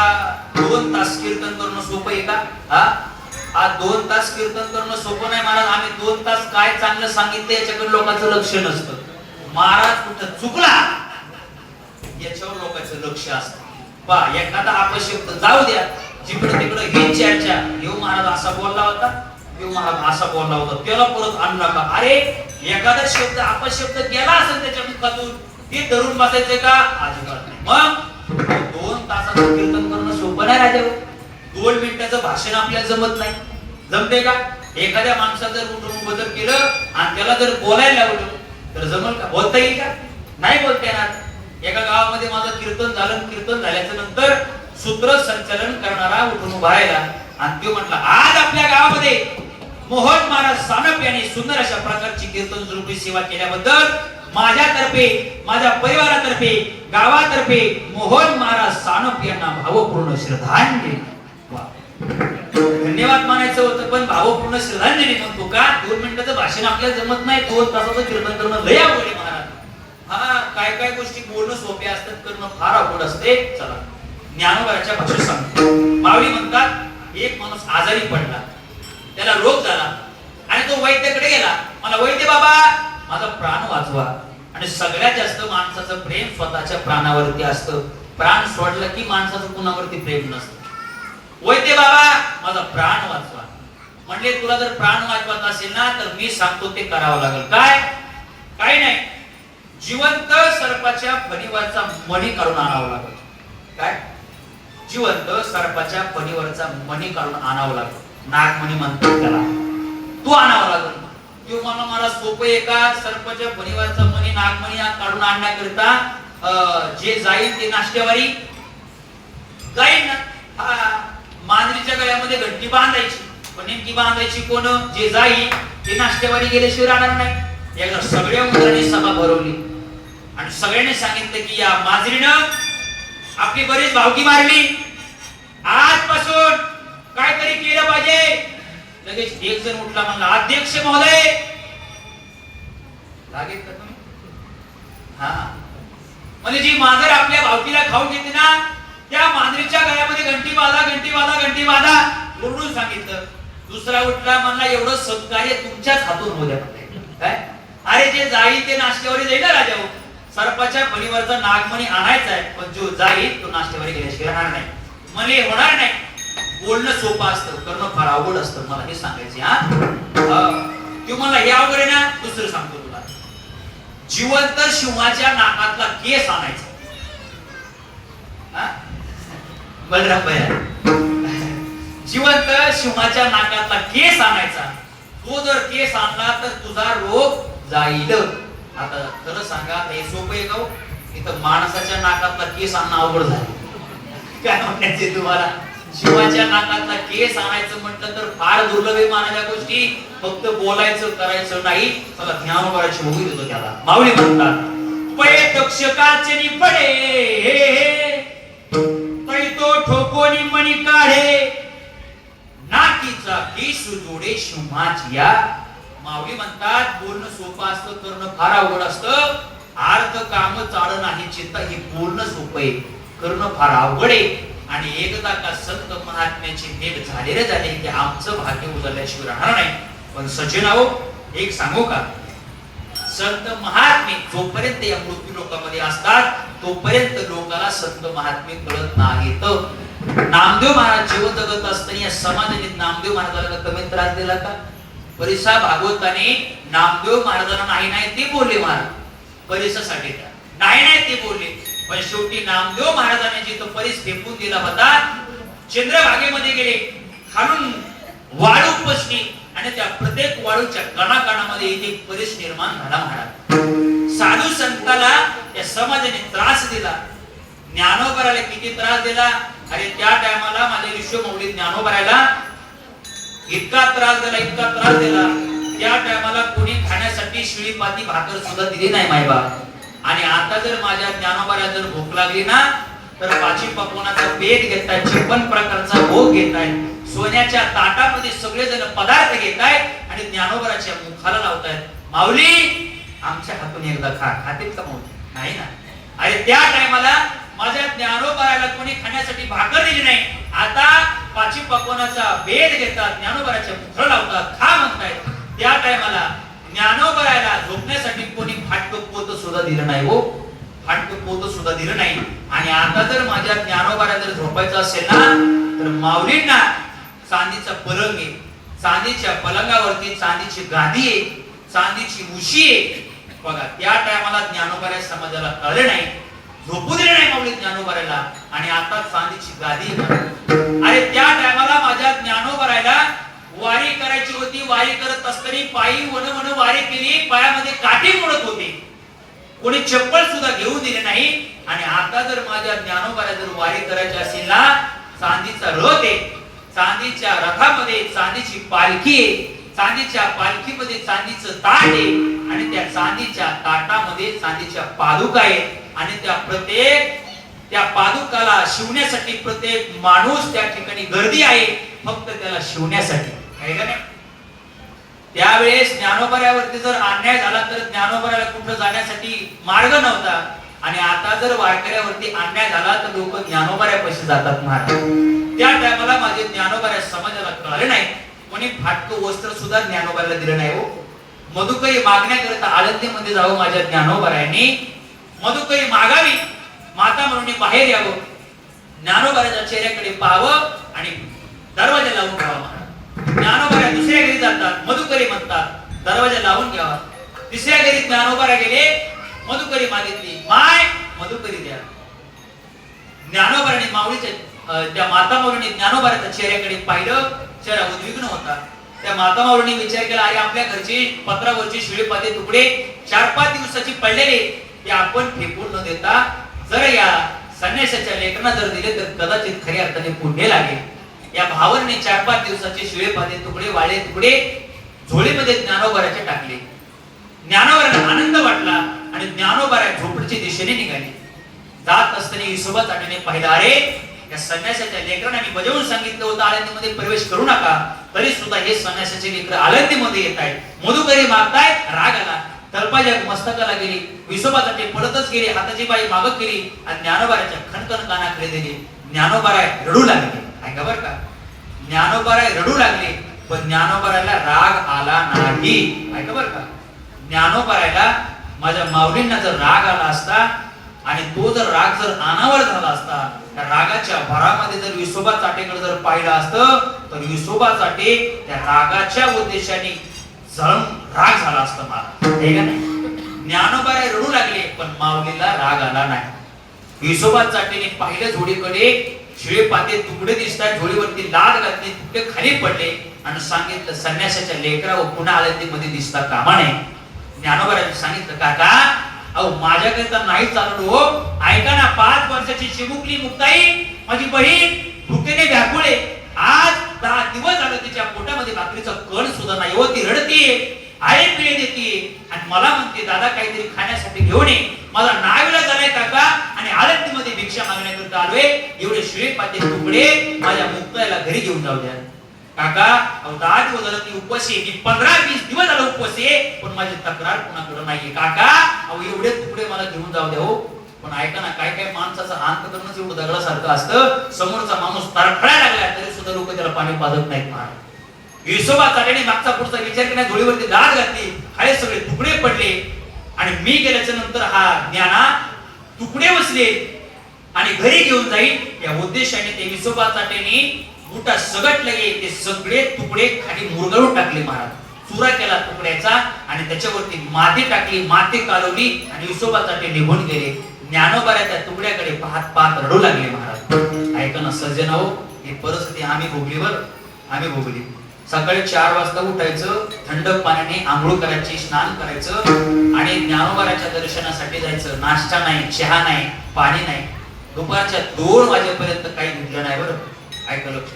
2 तास कीर्तन करणं सोपं आहे का? आज 2 तास कीर्तन करणं सोपं नाही महाराज. आम्ही 2 तास काय चांगलं सांगितलं याच्याकडे लोकांचं लक्ष नसतं. महाराज कुठं चुकला याच्यावर लोकांचं लक्ष असतं. पा एखादा अपशब्द जाऊ द्या, जिकडे तिकडे ही चर्चा, येऊ महाराज असा बोलला होता, येऊ महाराज असा बोलला होता, त्याला परत आणू नका. अरे एखादा शब्द अपशब्द गेला असेल त्याच्या मुखातून, ते धरून बसायचंय का? अजिबात नाही. मग 2 तासाचं कीर्तन करणं सोपं नाही राजा. 2 मिनिटाचं भाषण आपल्याला जमत नाही. जमते का? एखाद्या माणसाचं जर उठून बदल केलं आणि त्याला जर बोलायला लावलं तर जमल का? बोलता येईल का? नाही बोलता येणार. एका गावामध्ये माझं कीर्तन झालं. कीर्तन झाल्याच्या नंतर सूत्रसंचालन करणारा उठून उभा राहिला आणि तो म्हटला, आज आपल्या गावामध्ये मोहन महाराज सानप यांनी सुंदर अशा प्रकारची कीर्तन स्वरूपी सेवा केल्याबद्दल माझ्यातर्फे, माझ्या परिवारातर्फे, गावातर्फे मोहन महाराज सानप यांना भावपूर्ण श्रद्धांजली. धन्यवाद मानायचं होतं पण भावपूर्ण श्रद्धांजली म्हणतो का? 2 मिनिटाचं भाषण आपल्याला जमत नाही, 2 तासाचं कीर्तन करणं लय अवघड आहे महाराज. हा, काय काय गोष्टी बोलणं सोपे असतात, करणं फार अवघड असते. चला ज्ञानोबाच्या भाषेत सांगतो. माऊली म्हणतात, एक माणूस आजारी पडला, त्याला रोग झाला आणि तो वैद्याकडे गेला. मला वैद्य बाबा माझा प्राण वाचवा. आणि सगळ्यात जास्त माणसाचं प्रेम स्वतःच्या प्राणावरती असतं. प्राण सोडलं की माणसाचं कुणावरती प्रेम नसतं. वैद्य बाबा माझा प्राण वाचवा. म्हणले, तुला जर प्राण वाचवायचा असेल ना तर मी सांगतो ते करावं लागेल. काय? काही नाही, जिवंत सर्पाच्या फणीवरचा मणी काढून आणावं लागेल. काय? जिवंत सर्पाच्या फणीवरचा मणी काढून आणावं लागेल. नागमणी म्हणतात त्याला. तू आणावं लागेल. तो मला सोपं आहे का? सर्पाच्या फणीवरचा मणी नागमणी काढून आणण्याकरिता जे जाईल ते नाश्त्यावारी जाईल ना. हा, मांजरीच्या गळ्यामध्ये घंटी बांधायची, पण नेमकी बांधायची कोण? जे जाईल ते नाश्त्यावारी गेल्याशिवाय राहणार नाही. एकदा सगळ्या मुलांनी सभा भरवली आणि सगळ्यांनी सांगितलं की या मांजरीनं आपली बरीच भावकी मारली, आजपासून काहीतरी केलं पाहिजे. लगेच एक जण उठला, म्हणला, अध्यक्ष महोदय. लागेल का तुम्ही? हा, म्हणजे जी मांजर आपल्या भावकीला खाऊन घेते ना, त्या मांजरीच्या गळ्यामध्ये घंटी बांधा, घंटी बांधा, घंटी बांधा म्हणून सांगितलं. दुसरा उठला, म्हणला, एवढं सत्कार्य तुमच्याच हातून होऊ द्या. काय? अरे जे जाईल ते नाश्त्यावर जाईल ना राजा. सर्पाच्या फणीवरचा नागमणी आणायचा आहे, पण जो जाईल तो नाश्त्यावर गेल्याशिवाय राहणार नाही. म्हणे होणार नाही. बोलणं सोपं असतं, करणं फार अवघड असतं. मला हे सांगायचे. हा, तू मला हे अवघड आहे ना. दुसरं सांगतो तुला, जिवंत शिवाच्या नाकातला केस आणायचा. बलराम भैया, जिवंत शिवाच्या नाकातला केस आणायचा. तो जर केस आणला तर तुझा रोग जाईल. आता खरं सांगा, हे सोपं आहे का? इथं माणसाच्या नाकातला केस आणणं अवघड झालं. काय म्हणायचे तुम्हाला? शिवाच्या नाकातला केस आणायचं म्हटलं तर फार दुर्लभ मानायच्या गोष्टी. फक्त बोलायचं, करायचं नाही. चला ज्ञानोबाची मुगी देतो त्याला. माऊली म्हणतात, पळे तक्षकाचे निपडे, पै तो ठोकोनी मणी काढे, नाकीचा केस जोडे शिवाच्या. माऊली म्हणतात, बोलणं सोपं असतं, करणं फार अवघड असतं. अर्थ काम चाळ नाही चित्ता. हे बोलणं सोपं आहे, करणं फार अवघड आहे. आणि एकदा का संत महात्म्याची भेट झालेले झाले की आमचं भाग्य उजळल्याशिवाय राहणार नाही. पण सज्जनाओ, एक सांगू का? संत महात्मे जोपर्यंत या मृत्यू लोकांमध्ये असतात तोपर्यंत लोकांना संत महात्मे कळत नाहीत. नामदेव महाराज जीवन जगत असताना या समाजाने नामदेव महाराजाला कमी त्रास दिला का? परिसा भागवताने नामदेव महाराजांना नाही नाही ते बोलले. महाराज परिसासाठी नाही नाही ते बोलले, पण शेवटी नामदेव महाराजांनी जिथं परिस फेकून दिला होता, चंद्रभागेमध्ये गेले, खालून वाळू उपसली आणि त्या प्रत्येक वाळूच्या कणाकणामध्ये एक परिस निर्माण झाला. महाराज साधू संताला या समाजाने त्रास दिला. ज्ञानोबराला किती त्रास दिला? अरे त्या टायमाला माझे विश्वमौली ज्ञानोबराला इतका त्रास दिला, इतका त्रास दिला. त्या टायमाला कोणी खाण्यासाठी शिळी पाती भाकर सुद्धा दिली नाही मायबाप. आणि आता जर माझ्या ज्ञानोबाला जर भूक लागली ना तर पाची पकवानाचा बेत घेताय, 56 प्रकारचा भोग घेताय, सोन्याच्या ताटामध्ये सगळे जण पदार्थ घेताय आणि ज्ञानोबराच्या मुखाला लावतायत. माऊली आमच्या हातून एकदा खा. खातील का माऊली? नाही ना. अरे त्या टायमाला माझ्या ज्ञानोबराला कोणी खाण्यासाठी भाकर दिली नाही. आता पाची पकवानाचा बेत घेतात, ज्ञानोबराच्या मुखाला लावतात, खा म्हणतायत. त्या टायमाला ज्ञानोबराला झोपण्यासाठी कोणी फाटक पोत सुद्धा दिलं नाही. हो, फाटक पोत सुद्धा दिलं नाही. आणि आता जर माझ्या ज्ञानोबाला जर झोपायचं असेल ना तर माऊलींना चांदीचा पलंग आहे, चांदीच्या पलंगावरती चांदीची गादी आहे, चांदीची उशी आहे. बघा त्या टायमाला ज्ञानोबाला समाजाला कळले नाही. झोपू दिले नाही माऊली ज्ञानोबारायला. आणि आता चांदीची गादी आहे. अरे त्या टायमाला माझ्या ज्ञानोबारायला वारी करायची होती. वारी करत असताना पायी वन वन वारी केली. पायामध्ये काठी मोडत होते. कोणी चप्पल सुद्धा घेऊ दिले नाही. आणि आता जर माझ्या ज्ञानोबाला जर वारी करायची असेल ना, चांदीचा रथ आहे, चांदीच्या रथामध्ये चांदीची पालखी आहे, चांदीच्या पालखीमध्ये चांदीचं ताट आहे, आणि त्या चांदीच्या ताटामध्ये चांदीच्या पादुका आहे. आणि त्या पादुकाला शिवण्यासाठी प्रत्येक माणूस त्या ठिकाणी गर्दी आहे, फक्त त्याला शिवण्यासाठी. आहे का नाही? त्यावेळेस ज्ञानोबाऱ्यावरती जर अन्याय झाला तर ज्ञानोबाऱ्याला कुठं जाण्यासाठी मार्ग नव्हता. आणि आता जर वारकऱ्यावरती अन्याय झाला तर लोक ज्ञानोबाऱ्यापाशी जातात महाराज. त्या टायमाला माझे ज्ञानोबाऱ्या समाजाला कळले नाही. कोणी फाटकं वस्त्र सुद्धा ज्ञानोबाऱ्याला दिलं नाही हो. मधुकरी मागण्याकरिता आळंदीमध्ये जावं माझ्या ज्ञानोबाऱ्यांनी. मधुकरी मागावी, माता म्हणून बाहेर यावं, ज्ञानोबाऱ्याच्या चेहऱ्याकडे पाहावं आणि दरवाजा लावून घ्यावा. ज्ञानोबाऱ्या दुसऱ्या घरी जातात, मधुकरी म्हणतात दरवाजा लावून घ्यावा. तिसऱ्या घरी ज्ञानोबाऱ्या गेले, मधुकरी मागितली, माय मधुकरी द्या. ज्ञानोबाऱ्याने माऊलीच्या त्या माता माऊलीने ज्ञानोबाऱ्याच्या चेहऱ्याकडे पाहिलं. चेहरा उद्विग्न होता. त्या माता माऊलीने विचार केला, अरे आपल्या घरची पत्रावरची शिळेपाते तुकडे 4-5 दिवसाची पडलेले ते आपण फेकून न देता जर या संन्यासाच्या लेकरांना जर दिले तर कदाचित खऱ्या अर्थाने पुण्य लागेल. या भावाने 4-5 दिवसाचे शिळेपाते तुकडे, वाळे तुकडे झोळीमध्ये ज्ञानोबाऱ्याचे टाकले. ज्ञानोबाऱ्याला आनंद वाटला आणि ज्ञानोबाऱ्या झोपडीच्या दिशेने निघाली. जात असताना विसोबा चाटीने पाहिलं, अरे या संन्यासाच्या लेकरांना मी बजावून सांगितलं होतं आळंदीमध्ये प्रवेश करू नका, तरी सुद्धा हे संन्यासाचे लेकर आळंदीमध्ये येत आहेत. मधुकरी मागताय, राग आला. तळपाच्या मस्तकाला गेली, विसोबासाठी पडतच गेली, हाताची बाई मागत गेली आणि ज्ञानोबाऱ्याच्या खणखण कानाकडे दिली. ज्ञानोबाराय रडू लागले. ऐका बरं का, ज्ञानोबाराय रडू लागले, पण ज्ञानोबाऱ्याला राग आला नाही. ऐका बरं का, ज्ञानोबाऱ्याला माझ्या माऊलींना जर राग आला असता आणि तो जर राग जर अनावर झाला असता, त्या रागाच्या भरामध्ये जर विसोबा चाटेकडे जर पाहिलं असतं तर विसोबा चाटे त्या रागाच्या उद्देशाने जळून राग झाला असता मला. हे का नाही? ज्ञानोबाराय रडू लागले पण माऊलीला राग आला नाही. विसोबा चाटेने पाहिलं झोळीकडे, शिळेपाते तुकडे दिसतात, झोळीवरती लाद घातली, तुकडे खाली पडले आणि सांगितलं, संन्यासाच्या लेकरावर पुन्हा आळंदीमध्ये दिसता कामा नये. ज्ञानोबाराने सांगितलं, काका अहो माझ्याकरिता नाही चालत हो. ऐका ना, 5 वर्षाची चिमुकली मुक्ताई माझी बहीण भुकेने व्याकुळे, आज 10 दिवस झाले तिच्या पोटामध्ये भाकरीचा कण सुद्धा नाही हो. ती रडतीये, आई पिळे देते आणि मला म्हणते, दादा काहीतरी खाण्यासाठी घेऊन ये. माझा नाविला झालाय काका आणि आळंदीमध्ये भिक्षा मागण्याकरिता आलोय. एवढे शिळेपाते तुकडे माझ्या मुक्ताईला घरी घेऊन जाऊ द्या. काका अहो 10 दिवस झाले ती उपवासी आहे, 15-20 दिवस झाले उपवासी आहे, पण माझी तक्रार कोणाकडे नाहीये. काका अहो एवढे तुकडे मला घेऊन जाऊ द्या हो. पण ऐका ना, काय काय माणसाचं अंतकरणच एवढं दगडासारखं असतं, समोरचा माणूस तरफडायला लागला तरी सुद्धा लोक त्याला पाणी पाजत नाहीत. विसोबा चाटेने मागचा पुढचा विचार केला, धुळीवरती लाद घातली, खाली सगळे तुकडे पडले आणि मी गेल्याच्या नंतर हा ज्ञाना तुकडे बसले आणि घरी घेऊन जाईल या उद्देशाने ते विसोबा चाटेने बुटा सगटले, ते सगळे तुकडे खाली मुरगळून टाकले महाराज. चुरा केला तुकड्याचा आणि त्याच्यावरती माती टाकली, माती कालवली आणि विसोबा चाटे निघून गेले. ज्ञानोबाऱ्या त्या तुकड्याकडे पाहत पाहत रडू लागले महाराज. ऐका ना सज्जन हो, ही परिस्थिती आम्ही भोगली. सकाळी 4 वाजता उठायचं, थंड पाण्याने आंघोळ करायची, स्नान करायचं आणि ज्ञानोबाऱ्याच्या दर्शनासाठी जायचं. नाश्ता नाही, चहा नाही, पाणी नाही. दुपारच्या 2 वाजेपर्यंत काही भेटलं नाही. बरं ऐका लक्ष,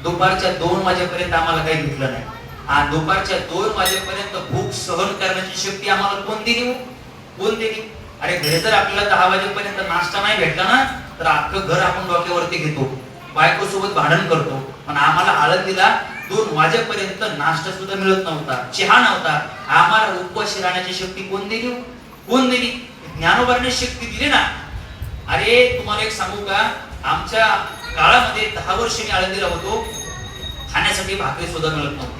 दुपारच्या 2 वाजेपर्यंत आम्हाला काही भेटलं नाही. आणि दुपारच्या 2 वाजेपर्यंत भूक सहन करण्याची शक्ती आम्हाला कोण दिली? अरे घरी जर आपल्याला 10 वाजेपर्यंत नाश्ता नाही भेटला ना तर अख्खं घर आपण डोक्यावरती घेतो, बायको सोबत भांडण करतो. पण आम्हाला आळंदीला 2 वाजेपर्यंत नाश्ता सुद्धा मिळत नव्हता, चहा नव्हता. आम्हाला उपवासी राहण्याची शक्ती कोण दिली? ज्ञानोबाने शक्ती दिली ना. अरे तुम्हाला एक सांगू का, आमच्या काळामध्ये 10 वर्ष मी आळंदीला होतो, खाण्यासाठी भाकरी सुद्धा मिळत नव्हती.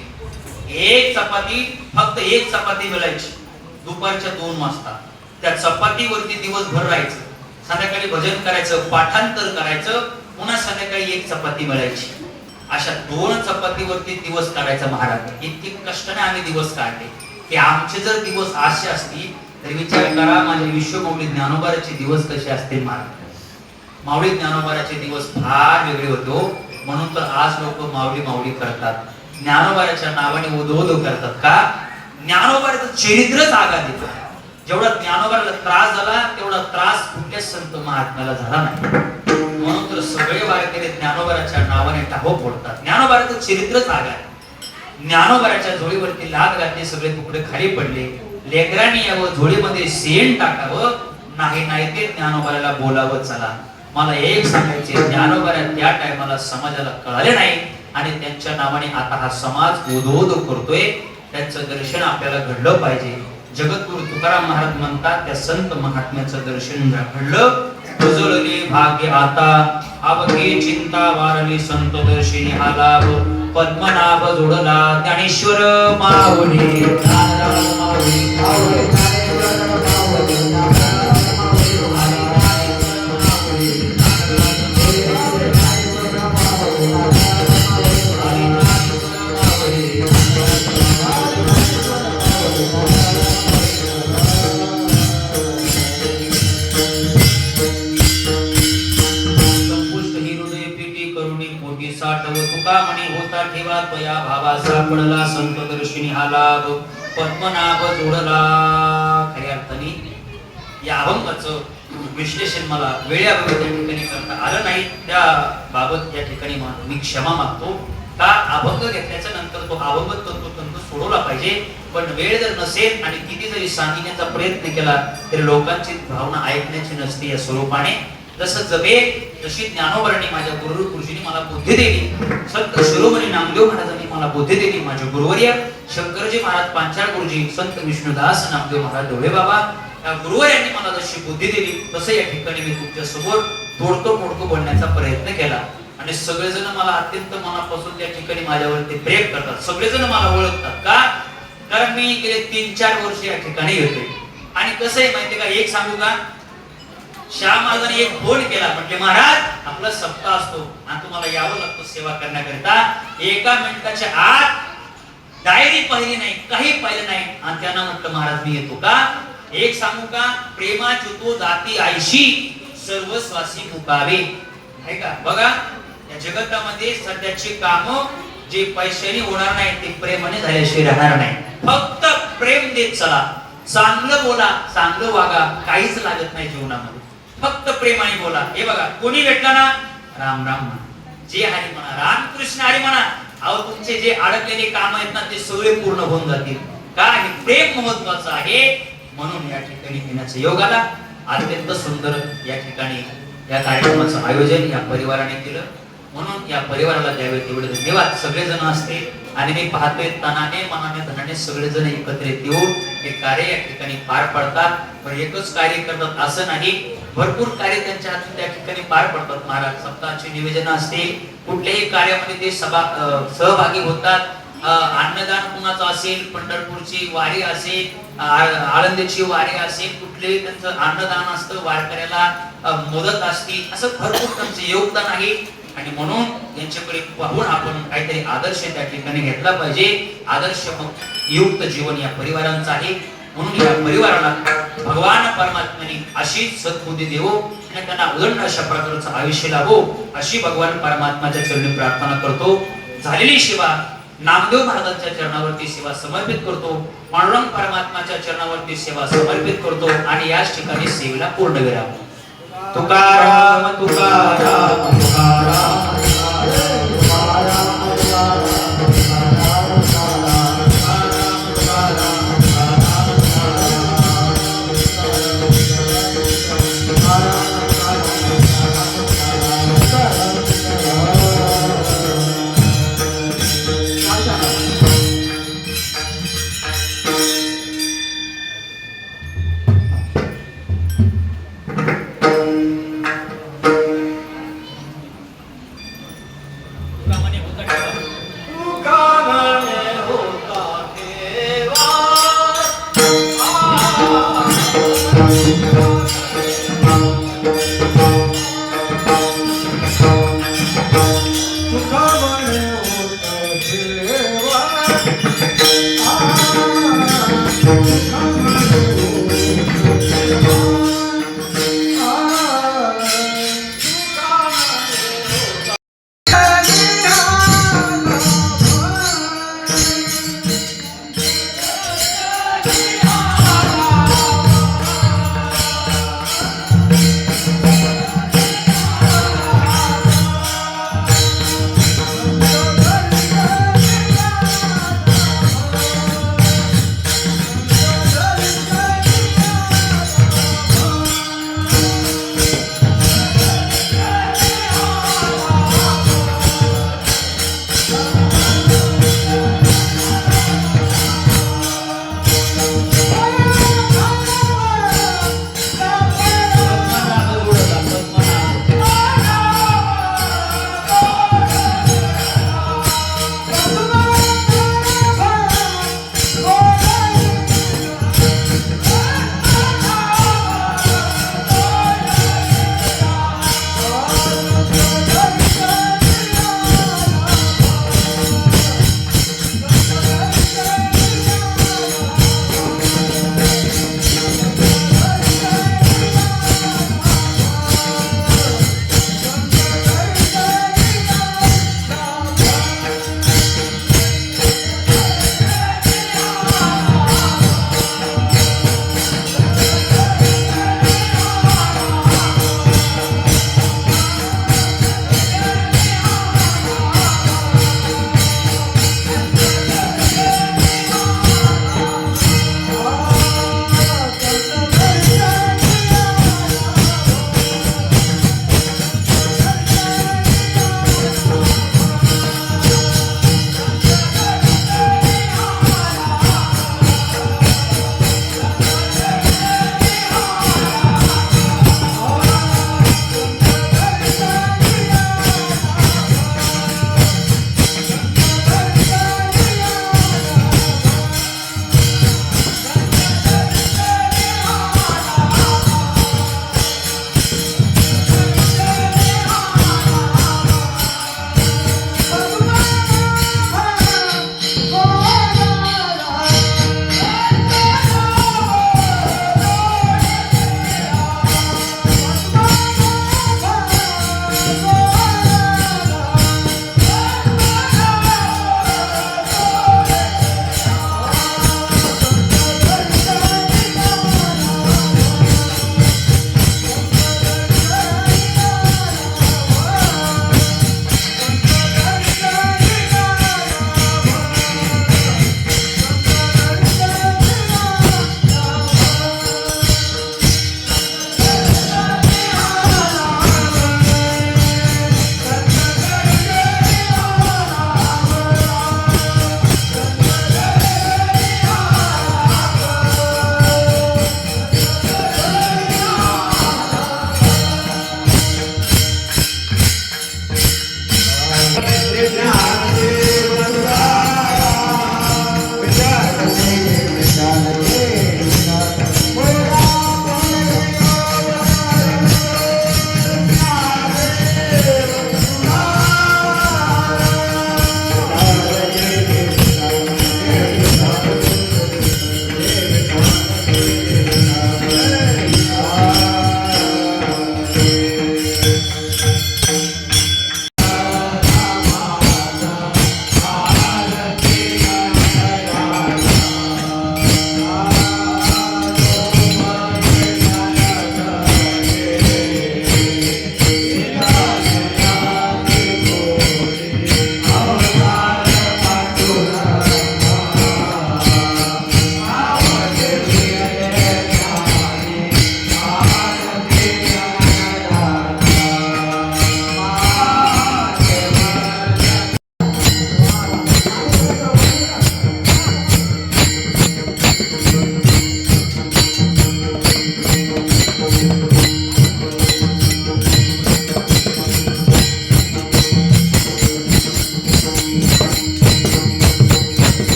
फक्त एक चपाती मिळायची दुपारच्या 2 वाजता. त्या चपातीवरती दिवसभर राहायचं, संध्याकाळी भजन करायचं, पाठांतर करायचं, पुन्हा संध्याकाळी एक चपाती मिळायची. अशा 2 चपातीवरती दिवस काढायचा महाराज. इतकी कष्टाने आम्ही दिवस काढले की आमचे जर दिवस असे असतील तर विचार करा माझ्या विश्वमाऊली ज्ञानोबाराचे दिवस कसे असतील महाराज. माऊली ज्ञानोबाराचे दिवस फार वेगळे होतो, म्हणून तर आज लोक माऊली माऊली करतात, ज्ञानोबाराच्या नावाने उदोदो करतात. का? ज्ञानोबाराचं चरित्रच आघात देतो. जेवढा ज्ञानोबाराला त्रास झाला तेवढा त्रास कुठल्याच संत महात्म्याला झाला नाही, म्हणून तर सगळे वारकरी ज्ञानोबाराच्या नावाने टाहो फोडतात. ज्ञानोबाराचं चरित्रच आघात. ज्ञानोबाराच्या झोळीवरती लाद घातले, सगळे तुकडे खाली पडले. लेकरांनी यावं झोळीमध्ये शेण टाकावं, नाही ते ज्ञानोबाराला बोलावं. चला मला एक सांगायचे, ज्ञानोबारा त्या टायमाला समाजाला कळाले नाही आणि त्यांच्या नावाने आता हा समाज उदोद करतोय. त्यांचं दर्शन आपल्याला घडलं पाहिजे. जगद्गुरु तुकाराम महाराज म्हणतात, त्या संत महात्म्याचं दर्शन घडलं, उजळले भाग्य आता, अवघे चिंता वारली संत दर्शिनी हा लाभ, पद्मनाभ जोडला ज्ञानेश्वर माऊली. तुका म्हणे होता ठेवा त्वया भावा, सापडला संत दर्शिनी हा लाभ, पद्मनाभ जोडला. खऱ्या अर्थाने या अभंगाचं विश्लेषण मला वेळेअभावी त्या ठिकाणी करता आलं नाही, त्या बाबत या ठिकाणी मी क्षमा मागतो. का? अभंग घेतल्याच्या नंतर तो अभंग तंतोतंत सोडवला पाहिजे, पण वेळ जर नसेल आणि किती जरी सांगण्याचा प्रयत्न केला तरी लोकांची भावना ऐकण्याची नसते. या स्वरूपाने जसं जबे जशी ज्ञानोबारांनी माझ्या गुरुजींनी मला बुद्धी दिली, संत शिरोमणी नामदेव महाराजांनी मला बुद्धी दिली, माझे गुरुवर्य शंकरजी महाराज पांचाळ गुरुजी, संत विष्णुदास नामदेव महाराज डोळे बाबा या गुरुवर्यांनी मला जशी बुद्धी दिली तसं या ठिकाणी मी तुमच्या समोर तोडतो बोलण्याचा प्रयत्न केला. आणि सगळेजण मला अत्यंत मनापासून त्या ठिकाणी माझ्यावरती प्रेम करतात, सगळेजण मला ओळखतात. का? कारण मी गेले 3-4 वर्ष या ठिकाणी येतोय. आणि कसं आहे माहिती का, एक सांगू का, श्याम महाराजांनी एक फोन केला, म्हटले महाराज आपला सप्ताह असतो आणि तुम्हाला यावं लागतं सेवा करण्याकरिता. 1 मिनिटाच्या आत डायरी पाहिली नाही, काही पाहिलं नाही आणि त्यांना म्हटलं महाराज मी येतो. का? एक सांगू का, प्रेमाची तो जाती आयशी सर्वस्वासी मुकावे. आहे का? बघा या जगतामध्ये सध्याची काम जे पैशाने होणार नाही ते प्रेमाने झाल्याशिवाय राहणार नाही. फक्त प्रेम देत चला, चांगलं बोला, चांगलं वागा, काहीच लागत नाही जीवनामध्ये, फक्त प्रेमाने बोला. हे बघा कोणी भेटला ना राम राम म्हणा, जे हरी म्हणा, रामकृष्ण हरी म्हणा. अहो तुमचे जे अडकलेले काम आहेत ना ते सगळे पूर्ण होऊन जातील. का? हे प्रेम महत्वाचं आहे. म्हणून या ठिकाणी येण्याचा योग आला. अत्यंत सुंदर या ठिकाणी या कार्यक्रमाचं आयोजन या परिवाराने केलं, म्हणून या परिवाराला द्यावे तेवढे धन्यवाद. सगळेजण असते आणि मी पाहतोय तनाने मनाने धनाने सगळेजण एकत्रित येऊन हे कार्य या ठिकाणी पार पडतात. पण एकच कार्य करतात असं नाही, भरपूर कार्य त्यांच्या हातून त्या ठिकाणी पार पडतात. महाराज सप्ताहाची निवेदन असतील, कुठल्याही कार्यामध्ये ते सहभागी होतात. अन्नदान कुणाचं असेल, पंढरपूरची वारी असेल, आळंदीची वारी असेल, कुठलेही त्यांचं अन्नदान असतं, वारकऱ्याला मदत असते, असं भरपूर त्यांचं योगदान आहे. आणि म्हणून यांच्याकडे पाहून आपण काहीतरी आदर्श त्या ठिकाणी घेतला पाहिजे. आदर्श युक्त जीवन या परिवारांचं आहे. म्हणून या परिवाराला भगवान परमात्म्याने अशी सद्बुद्धी देवो आणि त्यांना उदंड अशा प्रकारचं आयुष्य लाभो अशी भगवान परमात्म्याच्या चरणी प्रार्थना करतो. झालेली सेवा नामदेव महाराजांच्या चरणावरती सेवा समर्पित करतो, पांडुरंग परमात्म्याच्या चरणावरती सेवा समर्पित करतो आणि याच ठिकाणी सेवेला पूर्ण विराम. तुकाराम